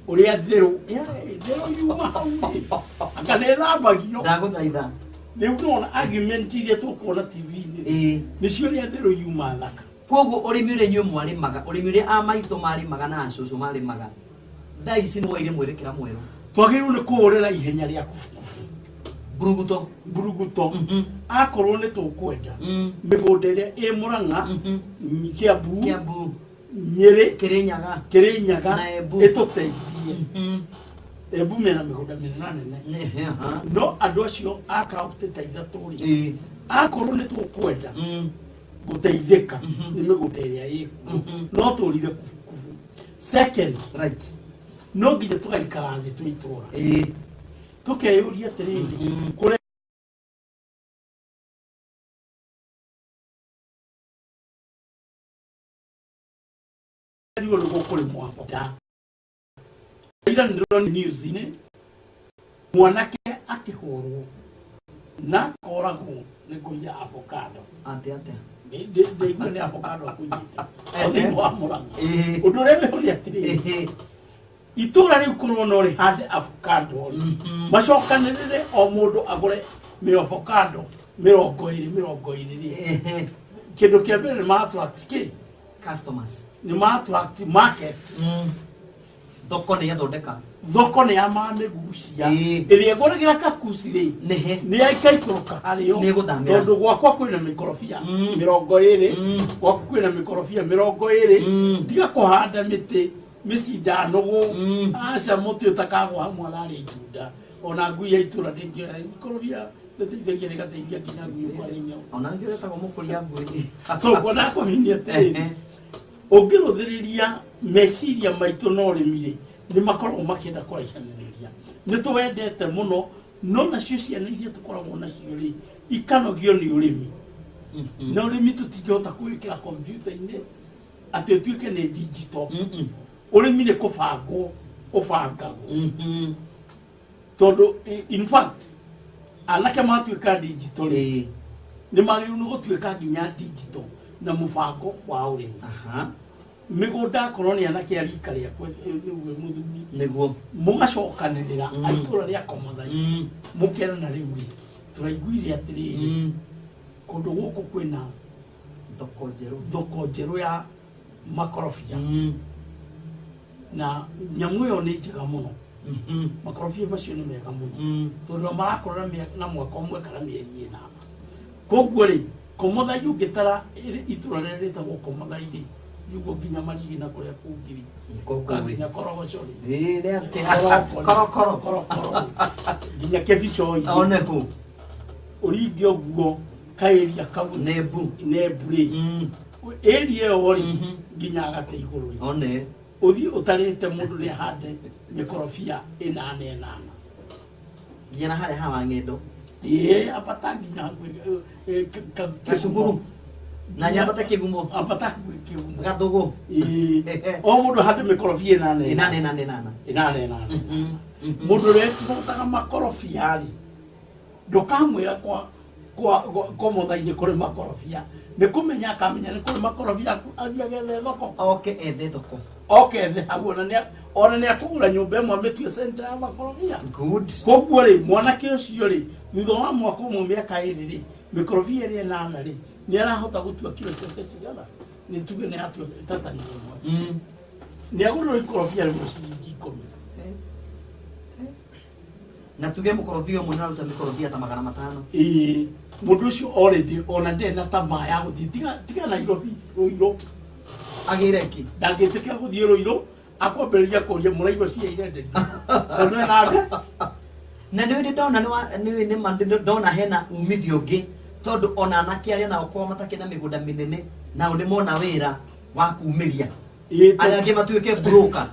Speaker 2: ũrĩa therũ yuma hau anga nĩ thambagio
Speaker 1: ndagũthaitha
Speaker 2: rĩu nĩwona argument iria tũkuona TV-inĩ nĩcio ũrĩa therũ yuma thaka
Speaker 1: koguo ũrĩmi ũrĩa inyuĩ mwarĩmaga ũrĩmi ũrĩa a maitũ marĩmaga na acũcũ marĩmaga thaa ici nĩ waire mwerekera mwerũ
Speaker 2: twagĩrĩirwo nĩ kũhũrĩra ihenya rĩa
Speaker 1: mburuguto
Speaker 2: akorwo nĩ tũkwenda mĩgũnda ĩrĩa ĩ Murang'a Kiambu Nyeri Kĩrĩnyaga ĩtũteithie Embu mena mĩgũnda mĩnene no andũ acio a kaũntĩ ta ithatũ rĩ akorwo nĩ tũkwenda gũteithĩka nĩ mĩgũnda ĩrĩa ĩkuo no tũrire kubu second
Speaker 1: right
Speaker 2: no nginya tũgaikara thĩ twĩ itũũra tũkeyũria atĩrĩrĩ kũrĩa nĩguo kũrĩ mwabata ila ndroni news-inĩ mwanake akĩhũrwo na koragwo nĩ kũiya avocado
Speaker 1: ate
Speaker 2: ndeigua nĩ avocado akũiyĩte thĩinĩ wa Mũrang'a ũndũ ũrĩa mehũria atĩrĩrĩ itũra rĩu korwo no rĩhande avocado macokanĩrĩre o mũndũ agũre avocado 20 kĩndũ kĩa mbere nĩ ma-attract
Speaker 1: customers
Speaker 2: nĩ ma-attract market
Speaker 1: thoko nĩ yathondeka
Speaker 2: thoko nĩ yamamĩgucia ĩrĩa ĩgũragĩra kakuci rĩ nĩ yaikaikũrũka harĩo tondũ gwakwa kwĩna mĩkorobia 20 gwakwa kwĩna mĩkorobia 20 tiga kũhanda mĩtĩ mĩcindanogu aca mũtĩ ũtakagwa hamwe ararĩ itunda ona ngui ya itũra ndĩngĩoya ikorobia nĩteithagia rĩgateithia nginya ngui ũkwarĩnyao
Speaker 1: ona nĩngĩ wetagwo mũkũria ngui
Speaker 2: so ngona kũhinia atĩrĩrĩ ũngĩrũthĩrĩria meciria maitũ na ũrĩmi rĩ nĩ makoragwo makĩenda kũraihanĩrĩria nĩ tũwendete mũno no nacio ciana iria tũkoragwo nacio rĩ ikanogio nĩ ũrĩmi na ũrĩmi tũtingĩhota kũwĩkĩra kompiuta-inĩ atĩ ũtuĩke nĩ digital ũrĩmi nĩ kũbangwo ũbangagwo tondũ in fact anake matuĩka digital nĩ magĩrĩirwo nĩ gũtuĩka nginya digital na mũbango wa ũrĩmi mĩgũnda akorwo nĩ anake arika rĩakwa nĩguo mũthuri
Speaker 1: nĩguo
Speaker 2: mũgacokanĩrĩra itũra rĩa Komathai mũkerana rĩu rĩ tũraiguire atĩrĩrĩ kũndũ gũkũ kwĩna thoko njerũ ya makorobia na nyamũ ĩyo nĩ njega mũno makorobia macio nĩ mega mũno tondũ marakorwo na mwaka ũmwe kana mĩeri ĩnana koguo rĩ Komathai ũngĩtara itũra rĩrĩa rĩtagwo Komathai rĩ yugo nginya marigi na kũrĩa kũngiri nginya korogoco korokoro nginya kebico
Speaker 1: oneho
Speaker 2: ũringi ũguo kaĩria kau nebu rĩ ĩria ĩyo rĩ nginya agate igũrũ rĩ
Speaker 1: one
Speaker 2: ũthiĩ ũtarĩte mũndũ nĩ ahande mĩkorobia 8
Speaker 1: nginya harĩa hawa ng'endo
Speaker 2: apata nginya
Speaker 1: Kasuguru na nyambata kĩgumo
Speaker 2: apata kĩgumo
Speaker 1: gathugu
Speaker 2: o mũndũ hande mĩkorobia 8 mũndũ rĩ tũtaga makorobia rĩ ndũkamwĩra kwa mũthai-inĩ kũrĩ makorobia nĩ kũmenya akamenya nĩ kũrĩ makorobia athiĩ agethe thoko
Speaker 1: ethe thoko
Speaker 2: ethe hau ona nĩ akũgũra nyũmba ĩmwe mĩtue center ya makorobia koguo rĩ mwanake ũcio rĩ thutha wa mwaka ũmwe mĩaka 2 rĩ mĩkorobia ĩrĩa 8 rĩ nĩ arahota gũtua kilo ciake cigana nĩ tuge nĩ atua tatani ĩmwe nĩ agũrĩrwo ikorobia rĩmwe ciringi 10
Speaker 1: na tuge mũkorobia ũmwe naruta mĩkorobia ta 500
Speaker 2: mũndũ ũcio already ona ndena tamaa ya gũthiĩ tiga Nairobi Rũirũ
Speaker 1: agĩre ki
Speaker 2: ndangĩtĩkĩra gũthiĩ Rũirũ akwambĩrĩria kũria mũraigua cia irenderio tondũ nabe
Speaker 1: na nĩ ndona nĩ ndona hena umithio ũngĩ tondũ ona anake arĩa nao kwa matakĩna mĩgũnda mĩnene nao nĩ mona wĩra wa kumĩria arĩa angĩ matuĩke broker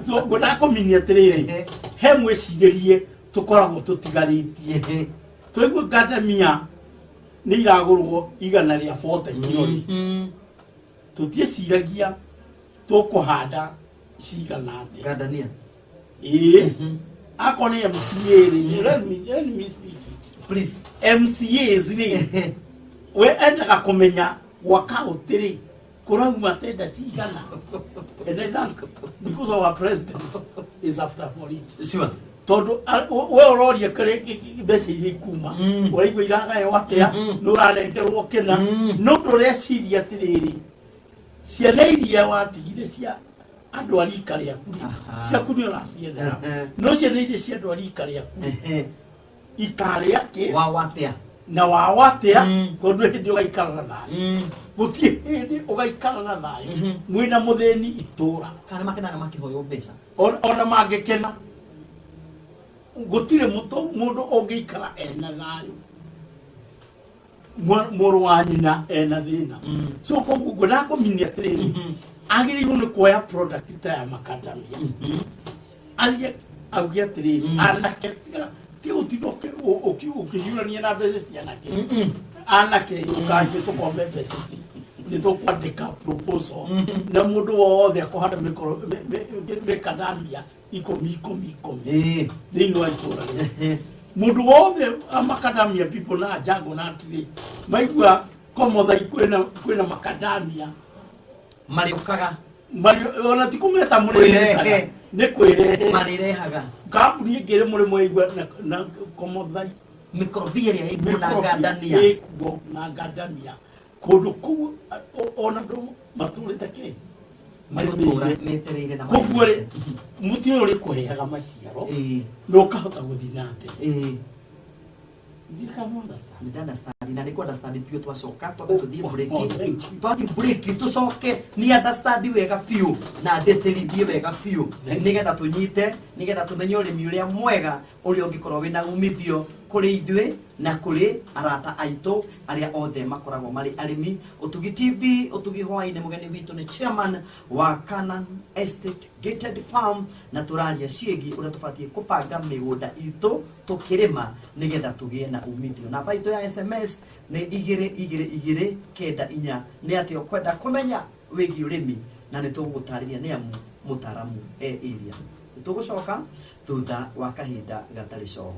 Speaker 2: so ngũndakũminia atĩrĩrĩ he mwĩcirĩrie tũkoragwo tũtigarĩtie tũigua ngandamia nĩ iragũrwo 140 kilo tũtieciragia tũkũhanda cigana atĩa
Speaker 1: ngandania
Speaker 2: akorwo nĩ MCA rĩ let me speak it
Speaker 1: please
Speaker 2: MCAs rĩ we endaga kũmenya gwaka ũtĩrĩ kũrauma tenda cigana and I think because our president is after for it
Speaker 1: sure
Speaker 2: tondũ we ũroria mbeca iria ikuma ũraigua iragayo atĩa nĩ ũranengerwo kĩna no ndũreciria atĩrĩrĩ ciana iria watigire cia andũ a rika rĩaku ciaku nĩ ũraciethera no ciana iria cia andũ a rika rĩaku ikarĩa kĩ
Speaker 1: wawatea
Speaker 2: na wawatea tondũ hĩndĩ ũgaikara na thayũ gũtirĩ hĩndĩ ũgaikara na thayũ mwĩna mũthĩni itũra
Speaker 1: kana makenaga makĩhoywo mbeca
Speaker 2: ona mangĩkena gũtirĩ mũndũ ũngĩikara ena thayũ mũrũ wa nyina ena thĩna so koguo ngũndakũminia atĩrĩrĩ agĩrĩirwo nĩ kuoya product ta ya macadamia athiĩ auge atĩrĩrĩ anake ti ũtino ũkĩhiũrania na mbeca cianake anake ũkanjĩ tũkombe mbeca nä tå kwandä proposal na må ndå wothe akåhanda mekadamia 10 thä inä wa itå ra må ndå wothe amakadamia people na jango na atirä maigua Komothai kwina makadamia
Speaker 1: mariukaga
Speaker 2: ona ti kumeta mũrĩrehe nĩ kwĩrehe
Speaker 1: marirehaga
Speaker 2: kambuni ĩngĩ mũrĩ mwaigua na Komothai
Speaker 1: mikrobia ĩrĩa ĩkũna ngandania kũndũ kũu ona andũ matũrĩte Kenya metereire na
Speaker 2: koguo rĩ mũtĩ ũyũ ũrĩ kũheaga maciaro na ũkahota gũthiĩ na mbere
Speaker 1: na nä understand pio twacoka twabe tũthiĩ break twathiĩ break tũcoke nĩ understand wega biũ na ndeterithie wega biũ nĩgetha tũnyite nĩgetha tũmenye ũrĩmi ũrĩa mwega ũrĩa ũngĩkorwo wĩna umithio kũrĩ ithuĩ na kũrĩ arata aitũ arĩa othe makoragwo marĩ arĩmi. Ũtugi TV ũtugi hwainĩ mũgeni witũ nĩ chairman wa Canaan Estate Gated Farm na tũraria ciĩgiĩ ũrĩa tũbatiĩ kũbanga mĩgũnda itũ tũkĩrĩma nĩgetha tũgĩe na umithio. Namba itũ ya SMS nĩ 2224 nĩ atĩ ũkwenda kũmenya wĩgiĩ ũrĩmi na nĩ tũgũtarĩria nĩ amu mũtaaramu area. Nĩ tũgũcoka thutha wa kahinda gatarĩ coho.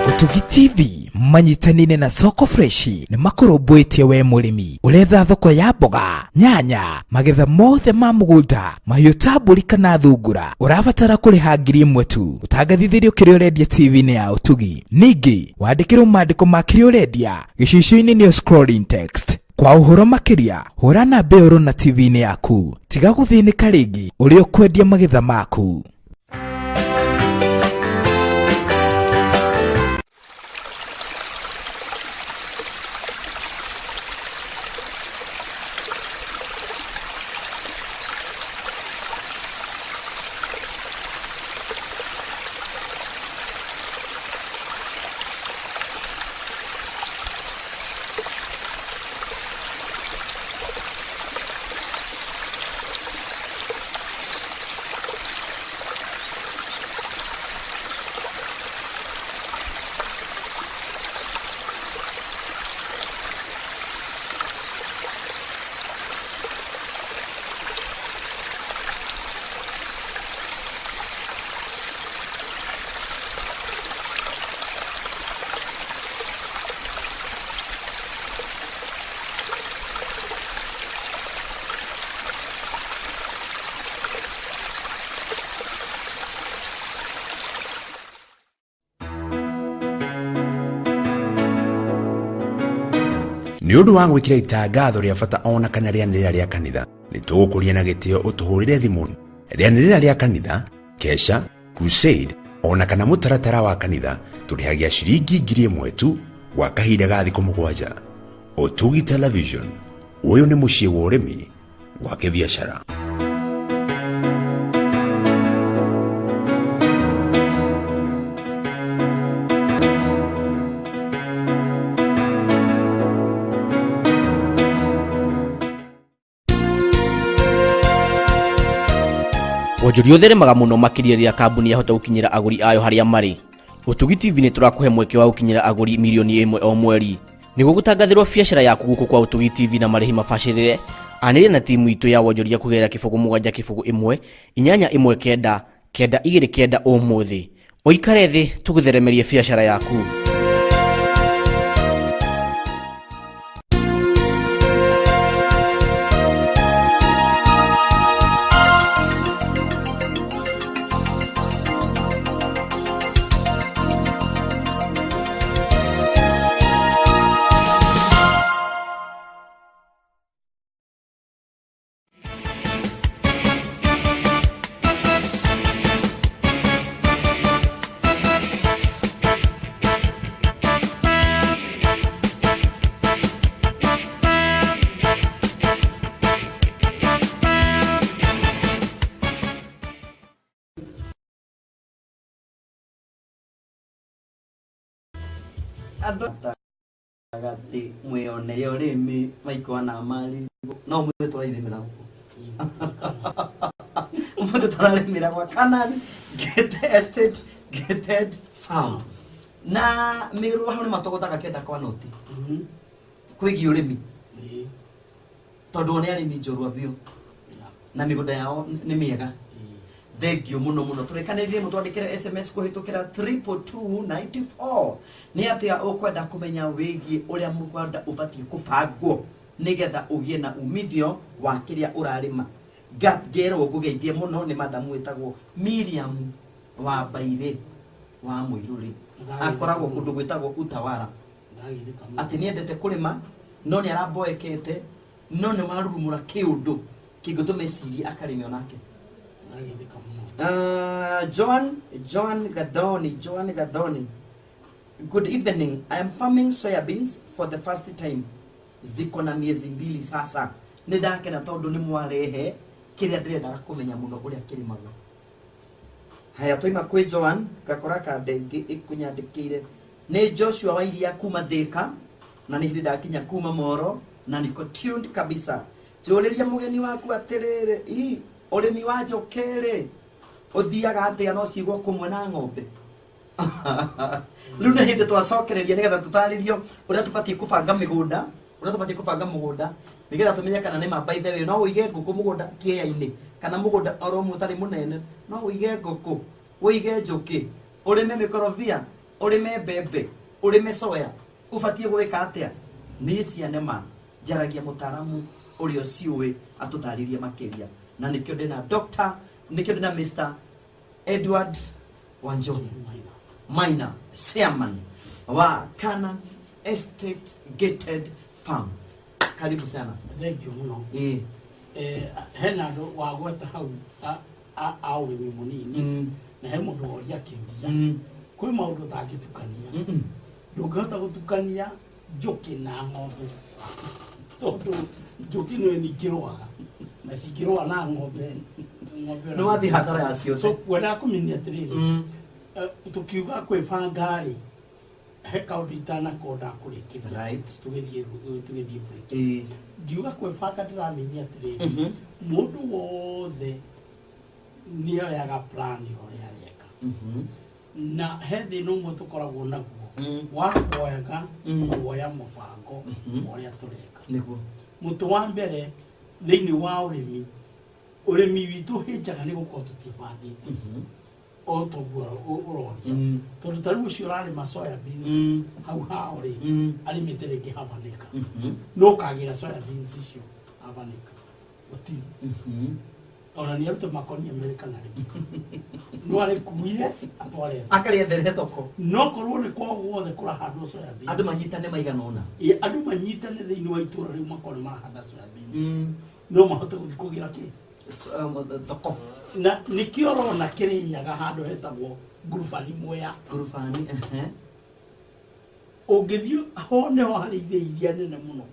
Speaker 5: Ũtugi TV manyitanine na Soko Freshi nĩ makorobwetie we mũrĩmi uretha thoko ya mboga, nyanya, magetha mothe ma mũgũnda, mahiũ ta mbũri kana thungura. Ũrabatara kũrĩha 1,000 tu. Ũtangathithĩrio kĩrĩa ũrendia TV-inĩ ya Ũtugi. Ningĩ wandĩkĩrwo maandĩko ma kĩrĩa ũrendia gĩcicio-inĩ nĩ scrolling text. Kwa ũhoro makĩria hũra namba ĩyo na TV-inĩ yaku. Tiga gũthĩnĩka rĩngĩ ũrĩa ũkwendia magetha maku.
Speaker 3: Nĩ ũndũ wa gwĩkĩra itangatho rĩa bata ona kana rĩanĩrĩra rĩa kanitha, nĩ tũgũkũria na gĩtĩo ũtũhũrĩre thimũ. Rĩanĩrĩra rĩa kanitha, kesha, crusade ona kana mũtaratara wa kanitha tũrĩhagia ciringi 1,000 tu gwa kahinda ga thikũ 7. Ũtugi Television, ũyũ nĩ mũciĩ wa ũrĩmi wa kĩbiacara.
Speaker 4: wonjoria utheremaga muno makiria ria kambuni yahota gukinyira aguri ayo haria mari. Utugi TV ni turakuhe mweke wa gukinyira aguri milioni 1 o mweri. Niguo gutangathirwo biacara yaku guku kwa Utugi TV na marihi mabacirire, anire na timu itu ya wonjoria kugerera kibugu 7 inyanya 1 9 9 2 9 umuthi. Oikare thi tugutheremerie biacara yaku.
Speaker 1: Agati mwone yorimi maiko na mali no mwe twaithimira guko mwe twaithimira kwa Canaan Gated Farm na miru hano matogota kenda kwa noti kwigi urimi tondu ne arimi njorwa bio na migunda yao ni miega thengio muno turekaniririe mutwandikire SMS kuhitukira 32294 ni atia ukwenda kumenya wigi uria mugunda ubatie kubangwo nigetha ugie na umithio wa kiria urarima gatgero gugeithie muno ni madamu wetagwo Miriam wa Baire wa Muiruri akoragwo kundu gwetagwo Utawara ati ni endete kurima no ni araboekete no ni marurumura kiundu kigutume ciri akarimi onake. Joan Gadoni. Good evening. I am farming soybeans for the first time. Ziko na miezi 2 sasa. Nidake na tondu ni mwarehe kiria ndirenda kumenya muno uria kirimago. Haya toima kwi Joan gakora ka dengi ikunyandikire. Ni Joshua wa iria kuma Thika na ni hinda kinya kuma Moro na niko tuned kabisa. Joliria mugeni waku atirire urimi wa njokere uthiaga atia no cigwo kumwe na ng'ombe riu na hindi twacokereria nigetha tutaririo uria tubatie kubanga mugunda nigetha tumenye kana ni by the way no uige nguku mugunda kiea-ini kana mugunda oro mutari munene no uige nguku uige njuki urime mikorobia urime mbembe urime soya ubatie gwika atia ni ciane ma njaragia mutaramu urio ciuwe atutaririe makiria na nikio ndina Dr. nikio ndina Mr. Edward Wanjohi Maina chairman wa Canaan Estate Gated Farm. Karibu sana.
Speaker 2: Thank you muno. Hena ndo wagweta hau a urimi munini na he mundu oria kiuria kwi maundu tangitukania ndungihota gutukania njuki na ng'ombe tondu njuki no ni kirwaga na sikirwa na ng'ombe
Speaker 1: no wathi hatara yacio
Speaker 2: so wenda kuminia atiriri tukiuga kwibanga ri he kauditana koda kurikira
Speaker 1: right
Speaker 2: tugithie break ndiuga kwibanga ndiraminia atiriri mundu wothe ni oyaga plan uria areka na hethi no mwe tukoragwo naguo wa kuoyaga kuoya mubango uria tureka
Speaker 1: niguo
Speaker 2: mutu wa mbere thiini wa urimi witu hijaga ni gukorwo tutibangite o toguo uroria tondu tari ucio urari masoya beans hau haori arimite ringi habanika no kagira soya beans icio habanika uti ona ni aruta makoni America na ri no ari kuire atware
Speaker 1: akari ethere thoko
Speaker 2: no korwo ni kwa guothe kura handu soya beans
Speaker 1: andu manyitane maigana ona
Speaker 2: andu manyitane thiini wa itura riu makoni mahanda soya beans no mahote kugira ki
Speaker 1: thoko
Speaker 2: na nikio rona Kirinyaga handu hetagwo ngurubani moya
Speaker 1: ngurubani
Speaker 2: ungithio hone ho hari iria nene muno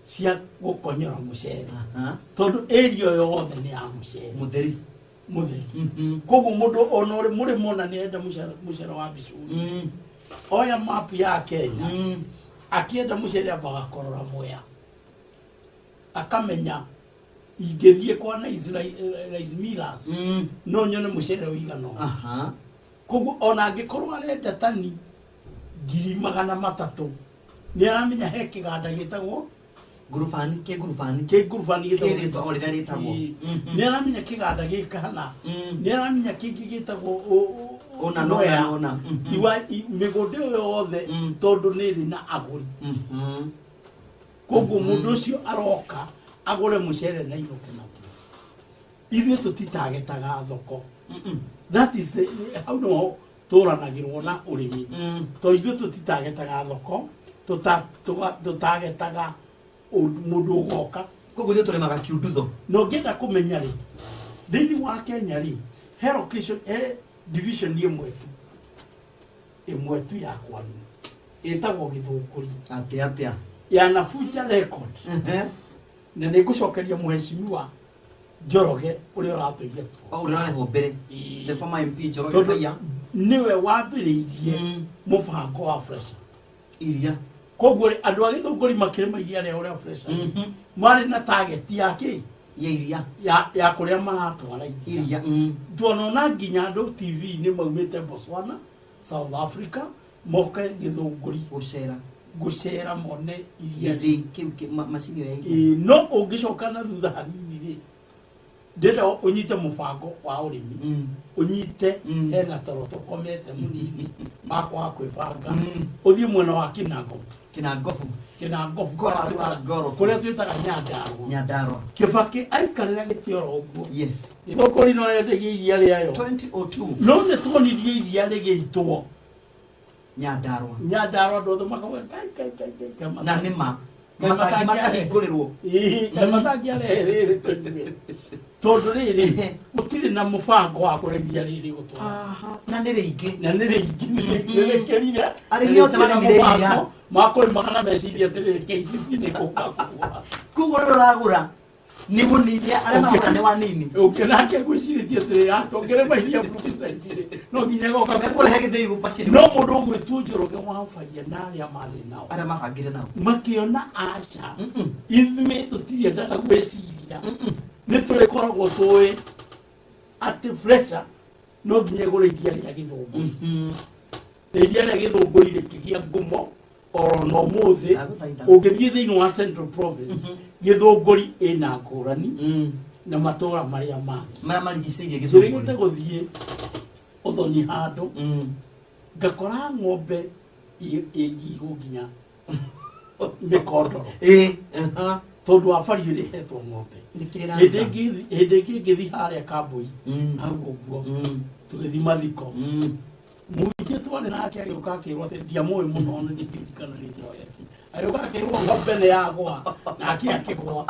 Speaker 2: cia gukonyora mucere tondu area yothe ni ya mucere mutheri koguo mundu ona uri murimo na ni enda mucere wa Bicuni oya map ya Kenya akienda mucere ambaga korora moya akamenya ingethie kwa na Rice Millers no nyone mucere wigano koguo ona angikorwo arenda tani 300,000 ni aramenya he kiganda gitagwo
Speaker 1: Gurufani
Speaker 2: gitagwo
Speaker 1: orira ritagwo
Speaker 2: ni aramenya kiganda gikana ni aramenya kingi gitagwo
Speaker 1: ona
Speaker 2: iwa migode yothe tondu niri na aguri koguo mundu ucio aroka agure mucere na iroke na ithuĩ tutitagetaga thoko that is the how no tũranagĩrwo na ũrĩmi to ithuĩ tutitagetaga thoko tutagetaga mũndũ ũgoka
Speaker 1: koguo ithuĩ tũrĩmaga kiundutho
Speaker 2: no ngĩenda kũmenya rĩ thĩinĩ wa Kenya rĩ he location division ĩmwe tu ya kwanyu ĩtagwo Gĩthũngũri
Speaker 1: atia
Speaker 2: ya na future record na nĩngũcokeria mũheshimiwa Njoroge ũrĩa ũratũire
Speaker 1: ũrĩrareho mbere the former MP Njoroge Kaiya
Speaker 2: niwe wambĩrĩirie mũbango wa Fresha
Speaker 1: iria
Speaker 2: koguo andũ a Gĩthũngũri makĩrĩma iria rĩa ũrĩa Fresha marĩ na target yake
Speaker 1: ya iria
Speaker 2: ya kũrĩa maratwara iria tuonona nginya andũ TV nĩ maumĩte Botswana South Africa moke Gĩthũngũri gũcera mone iria
Speaker 1: macini ĩyo
Speaker 2: no ũngĩcoka na thutha hanini rĩ ndĩrenda ũnyite mũbango wa ũrĩmi ũnyite hena toro tũkomete mũnini makwa kwĩbanga ũthiĩ mwena wa Kinangofu kũrĩa twĩtaga Nyandarua Kĩbakĩ aikarĩra gĩtĩoro ũguo Gĩthũngũri no yendagia iria rĩayo
Speaker 1: 2002
Speaker 2: no nĩ tuonirie iria rĩgĩitwo
Speaker 1: Nyandarua
Speaker 2: ndothe makauga
Speaker 1: na nĩma makahingũrĩrwo
Speaker 2: matangiarehe tondu rĩrĩ gũtirĩ na mũbango wa kũrĩithia rĩrĩ gũtwara
Speaker 1: na nĩ rĩingĩ
Speaker 2: nĩrĩkerire
Speaker 1: arĩmi othe marĩmire iria
Speaker 2: makũrĩmaga na meciria atĩrĩrĩ KCC nĩ gũkagũa
Speaker 1: koguo rĩrĩ ũragũra nĩ mũnini arĩa magũra nĩ wanini
Speaker 2: ũkĩnake gwĩcirĩtie atĩrĩrĩ atongere iria bukicaingĩrĩ no nginya goka
Speaker 1: kũrehe gĩthĩi gũpacĩrĩ
Speaker 2: no mũndũ ũgwĩtuo Njoroge wabagia na arĩa marĩ nao
Speaker 1: arĩa mabangire nao
Speaker 2: makĩona aca ithuĩ tũtiendaga gwĩciria nĩ tũrĩkoragwo tũĩ atĩ Fresha no nginya ĩgũre iria rĩa Gĩthũngũri iria rĩa Gĩthũngũri rĩkĩgĩa ngumo oro no mũthĩ ũngĩthiĩ thĩinĩ wa Central Province Gĩthũngũri ĩna ngũrani na matũra marĩa mangĩ
Speaker 1: marigicĩirie Gĩthũngũri
Speaker 2: gũthiĩ ũthoni handũ ngakora ng'ombe ĩngĩirwo nginya mĩkondoro tondu wa bari ĩrĩhetwo ng'ombe hĩndĩ ĩngĩ ngĩthi harĩa Kambũi hau ũguo tũgĩthi mathiko mũingĩ twarĩ nake agĩũka akĩrwo atĩ ndiamũĩ mũno nĩ ndirikana rĩtwa rĩake agĩũka akĩrwo ng'ombe nĩ yagũa nake akĩgũa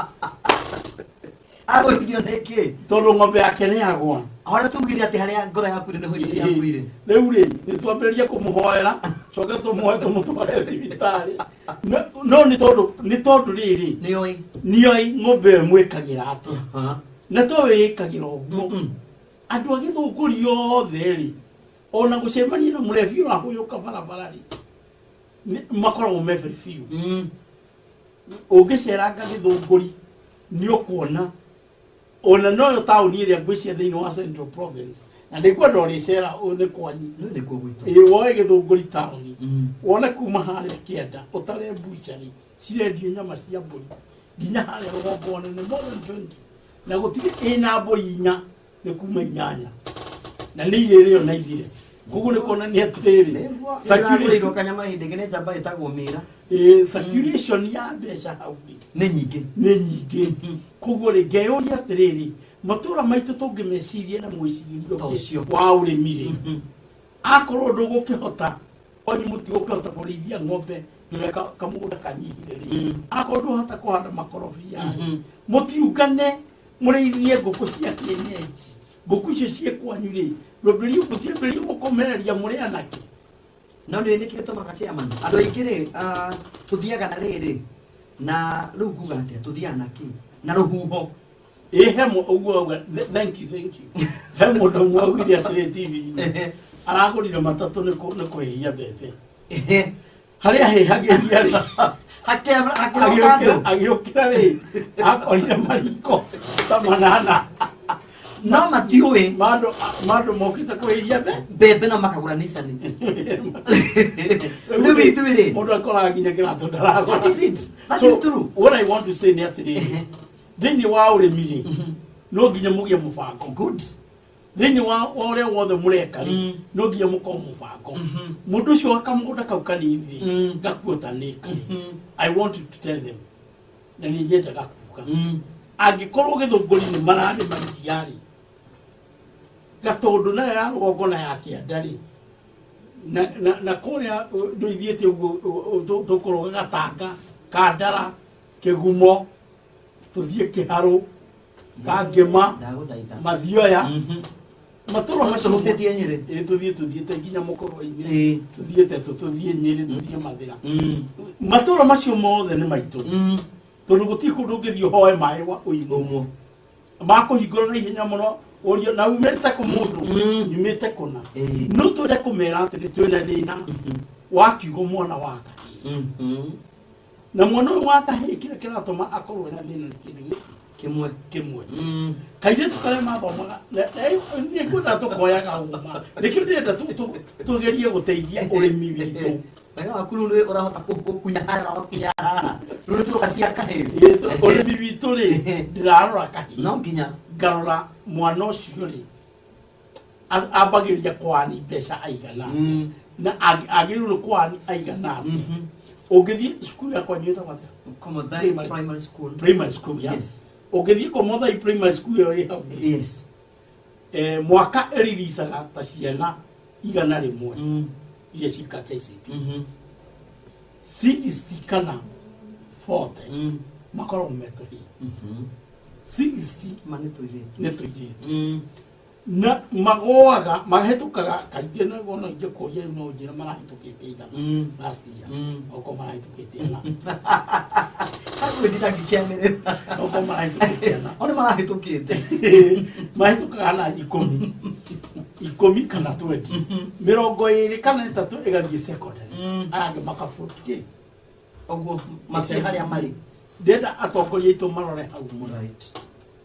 Speaker 1: agũithio nĩkĩ
Speaker 2: tondu ng'ombe yake nĩ yagũa
Speaker 1: ahora tugire atĩ harĩa ngoro yaku nĩ ho ciakuire
Speaker 2: rĩu rĩ nĩtwambĩrĩria kũmũhoera coke tũmũhoe tũmũtware thibitarĩ no nĩ tondũ rĩrĩ nĩoĩ ng'ombe ĩyo mwĩkagĩra atĩa na to wĩkagĩra ũguo andũ a Gĩthũngũri othe rĩ ona gũcemania na mũrebi ũrahũyũka barabara rĩ makoragwo me very few ũngĩceranga Gĩthũngũri nĩ ũkuona ona noyo taũni ĩrĩa ngwĩcia thĩinĩ wa Central Province na nĩkwenda ũrĩcera nĩ kwanyu woe Gĩthũngũri taũni wone kuma harĩa Kĩanda ũtare mbucari cirendio nyama cia mbũri nginya harĩa rũgongo nene more than 20 na gũtirĩ ĩna mbũri 4 nĩ kuma 8 na nĩ irĩrĩo na ithire koguo nĩ kuonania atĩrĩrĩ
Speaker 1: circulation kanyama hĩndĩ ngene njamba ĩtagwo mĩra
Speaker 2: circulation ya mbeca hau
Speaker 1: nĩ nyingĩ
Speaker 2: koguo rĩ ngeyũria atĩrĩrĩ matũra maitũ tũngĩmeciria na mwĩcirio wa ũrĩmi rĩ akorwo ndũgũkĩhota onye mũtigũkĩhota kũrĩithia ng'ombe ndũreka kamũgũnda kanyihire rĩ akorwo ndũhota kũhanda makorobia mũtiungane mũrĩithie ngũkũ cia kĩenyeji ngũkũ icio ciĩ kwanyu rĩ mũtiambĩrĩrie gũkomereria mũrĩ anake
Speaker 1: no nĩ nĩkĩ gĩtũmaga chairman andũ aingĩ rĩ tũthiaga na rĩrĩ na rĩu kuga atĩa tũthiaga na kĩ na rũhuho
Speaker 2: hemo ũguo thank you he mũndũ ũmwe augire atĩrĩ TV-inĩ aragũrire matatũ nĩ kũhĩhia mbembe harĩa hĩhagĩria rĩ Agiokira rĩ akorire mariko ta manana
Speaker 1: no matiũĩ
Speaker 2: mandũ mokĩte kwĩiria
Speaker 1: mbembe na makagũra Nissan rĩu ithuĩ rĩ
Speaker 2: mũndũ akoraga nginya kĩratũ ndaragũra.
Speaker 1: That is true.
Speaker 2: What I want to say nĩ atĩrĩrĩ thĩinĩ wa ũrĩmi rĩ no nginya mũgĩe mũbango
Speaker 1: good
Speaker 2: thĩinĩ wa ũrĩa wothe mũreka rĩ no nginya mũkorwo mũbango. Mũndũ ũcio akamũgũnda kau kanini rĩ gakuota nĩ I want you to tell them na nĩ nyenda gakuka angĩkorwo gĩthũngũri nĩ mararĩma itiarĩ gatũndũ nayo ya rũgongo na ya kĩanda rĩ na kũrĩa ndũithiĩte ũguo tũkũrũga Gatanga Kandara Kĩgumo tũthiĩ Kĩharũ Kangema Mathioya matũra macio
Speaker 1: tũthiĩtie Nyĩrĩ
Speaker 2: tũthiĩte nginya Mũkũrwe-inĩ tũthiĩ Nyĩrĩ tũthiĩ Mathĩra matũra macio mothe nĩ maitũ tondũ gũtirĩ kũndũ ũngĩthiĩ ũhoe maĩ wa ũigũ makũhingũra na ihenya mũno ũrio na umĩte kũ mũndũ umĩte kũna no twende kũmera atĩ nĩ twĩna thĩna wa kiugo mwana wa kahĩĩ na mwana ũyũ wa kahĩĩ kĩrĩa kĩratũma akorwo na thĩna nĩ kĩndũ kĩmwe kairĩtu karĩa mathomaga nĩ ngwenda tũkoyaga uma nĩkĩo ndĩrenda tũgerie gũteithia ũrĩmi witũ
Speaker 1: Wega waku rĩu ũrahota gũkunya harĩa ũrakunya haha rĩu tũroka cia kahĩĩ
Speaker 2: ũrĩmi witũ rĩ ndĩrarora kahĩĩ
Speaker 1: no nginya
Speaker 2: ngarora mwana ũcio rĩ ambagĩrĩria kwani mbeca aigana na agĩrĩirwo nĩ kwani aigana ũngĩthiĩ cukuru yakwa nyuĩtagwo atĩa
Speaker 1: Komothai primary school
Speaker 2: yes ũngĩthiĩ Komothai primary school ĩyo ĩ hau
Speaker 1: yes
Speaker 2: mwaka ĩriricaga ta ciana 100 iria cika KCP 60 kana 40 makoragwo metũhĩ 60 nĩ tũirĩtu na magoaga mahĩtũkaga kaingĩ naguo no ingĩ kũria rĩu no njĩra marahĩtũkĩte igana last year oko marahĩtũkĩte na oko marahĩtũkĩte na
Speaker 1: ona marahĩtũkĩte
Speaker 2: mahĩtũkaga na 10 kana 20 20 kana 3 ĩgathiĩ secondary angĩ makabũrũki
Speaker 1: ũguo macĩ harĩa marĩ
Speaker 2: ndenda atongoria aitũ marore hau right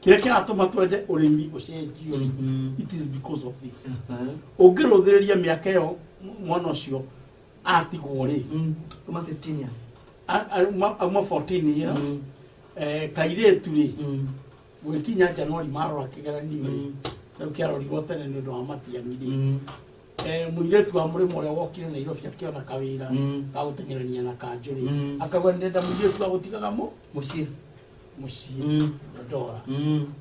Speaker 2: kĩrĩa kĩratũma twende ũrĩmi ũcenjio it is because of this ũngĩrũthĩrĩria mĩaka ĩyo mwana ũcio atigwo rĩ
Speaker 1: kuma 15 years
Speaker 2: auma 14 years kairĩtu rĩ gwĩkinya Januari marora kĩgeranio rĩu kĩarorirwo tene nĩ ũndũ wa matiang'i mũirĩtu wa mũrĩmo ũrĩa wokire Nairobi akĩona kawĩra ga gũteng'erania na kanjũ akauga nĩndenda mũirĩtu wa gũtigaga mũciĩ Dora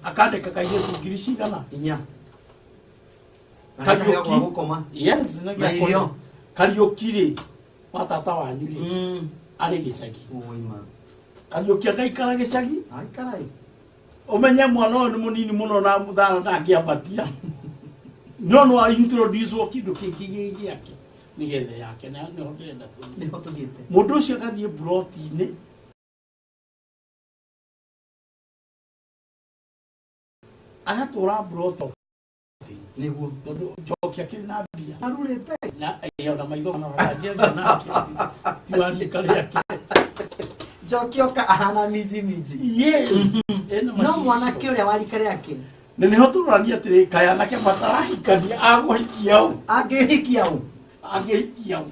Speaker 2: akandĩka kairĩtu 100
Speaker 1: inya
Speaker 2: Kariũki yes Kariũki rĩ wa tata wanyu rĩ arĩ gĩcagi Kariũki agaikara gĩcagi ũmenye mwana ũyũ nĩ mũnini mũno na mũthano ndangĩambatia no introduce kĩndũ kĩngĩ gĩake nĩgetha yake nĩho ndĩrenda tũthiĩte mũndũ ũcio agathiĩ buroti-inĩ agatũra buroti
Speaker 1: nĩguo
Speaker 2: tondũ Njoki akĩrĩ na mbia
Speaker 1: arũrĩte
Speaker 2: na ona maitho manaroragĩa nake tiwari karĩake
Speaker 1: Njoki oka ahana miji
Speaker 2: yes
Speaker 1: no mwanake ũrĩa wa rika rĩake
Speaker 2: na nĩho tũrorania atĩrĩ kaya nake matarahikania agũhikia ũ angĩhikia ũ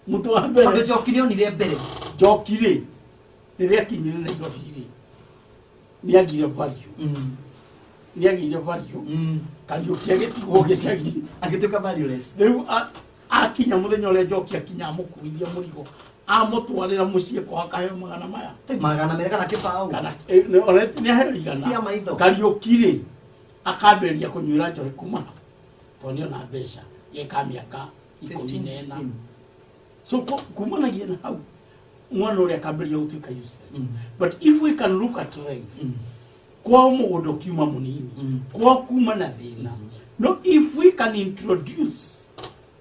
Speaker 2: mũtũ wa mbere
Speaker 1: tondũ Njoki nĩonire mbere
Speaker 2: Njoki rĩ rĩrĩa akinyire Nairobi rĩ nĩagire value Kariũki agĩtigwo gĩcagi
Speaker 1: agĩtuĩka valueless
Speaker 2: rĩu akinya mũthenya ũrĩa Njoki akinya amũkuithia mũrigo amũtwarĩra mũciĩ kwa akaheo magana merĩ kana kĩbaũ kana nĩaheo igana Kariũki rĩ akambĩrĩria kũnyuĩra njohi kuma tondũ nĩona mbeca gĩka mĩaka 14 so kumanagia na hau mwana ũrĩa akambĩrĩria gũtuĩka useless but if we can look at life kwao mũgũnda ũkiuma mũnini kwao kuma na thĩna no if we can introduce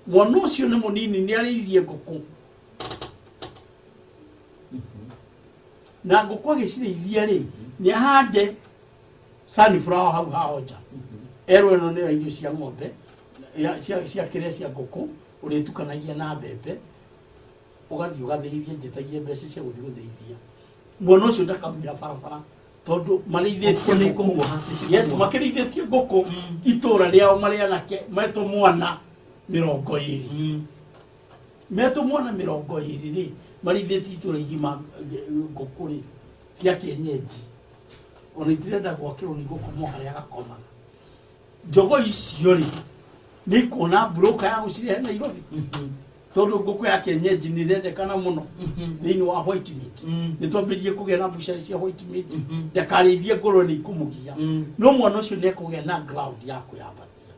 Speaker 2: mwana ũcio nĩ mũnini nĩ arĩithie ngũkũ na ngũkũ agĩcirĩithia rĩ nĩ ahande sunflower hau haonja erwo ĩno nĩyo irio cia ng'ombe cia kĩrĩa cia ngũkũ ũrĩtukanagia na mbembe ugathi ugathithia njitagie mbeca cia guthi guthithia mwana ucio ndakamira barabara tondu marithĩtie yes makirithĩtie ngũkũ itura riao maria nake meto mwana 20 meto mwana 20 ri marithĩtie itura igima ngũkũ ri cia kienyeji ona itirenda gwakĩrwo ni ngũkũ haria gakoma njogo icio ri ni kuona broka ya gucirehe Nairobi tondu ngũkũ ya kienyeji ni rendekana muno thiini wa white meat ni twambirie kugia na bushari cia white meat ndakarithie ngoro ni ikumugia no mwana ucio ni kugia na ground ya kuyambatia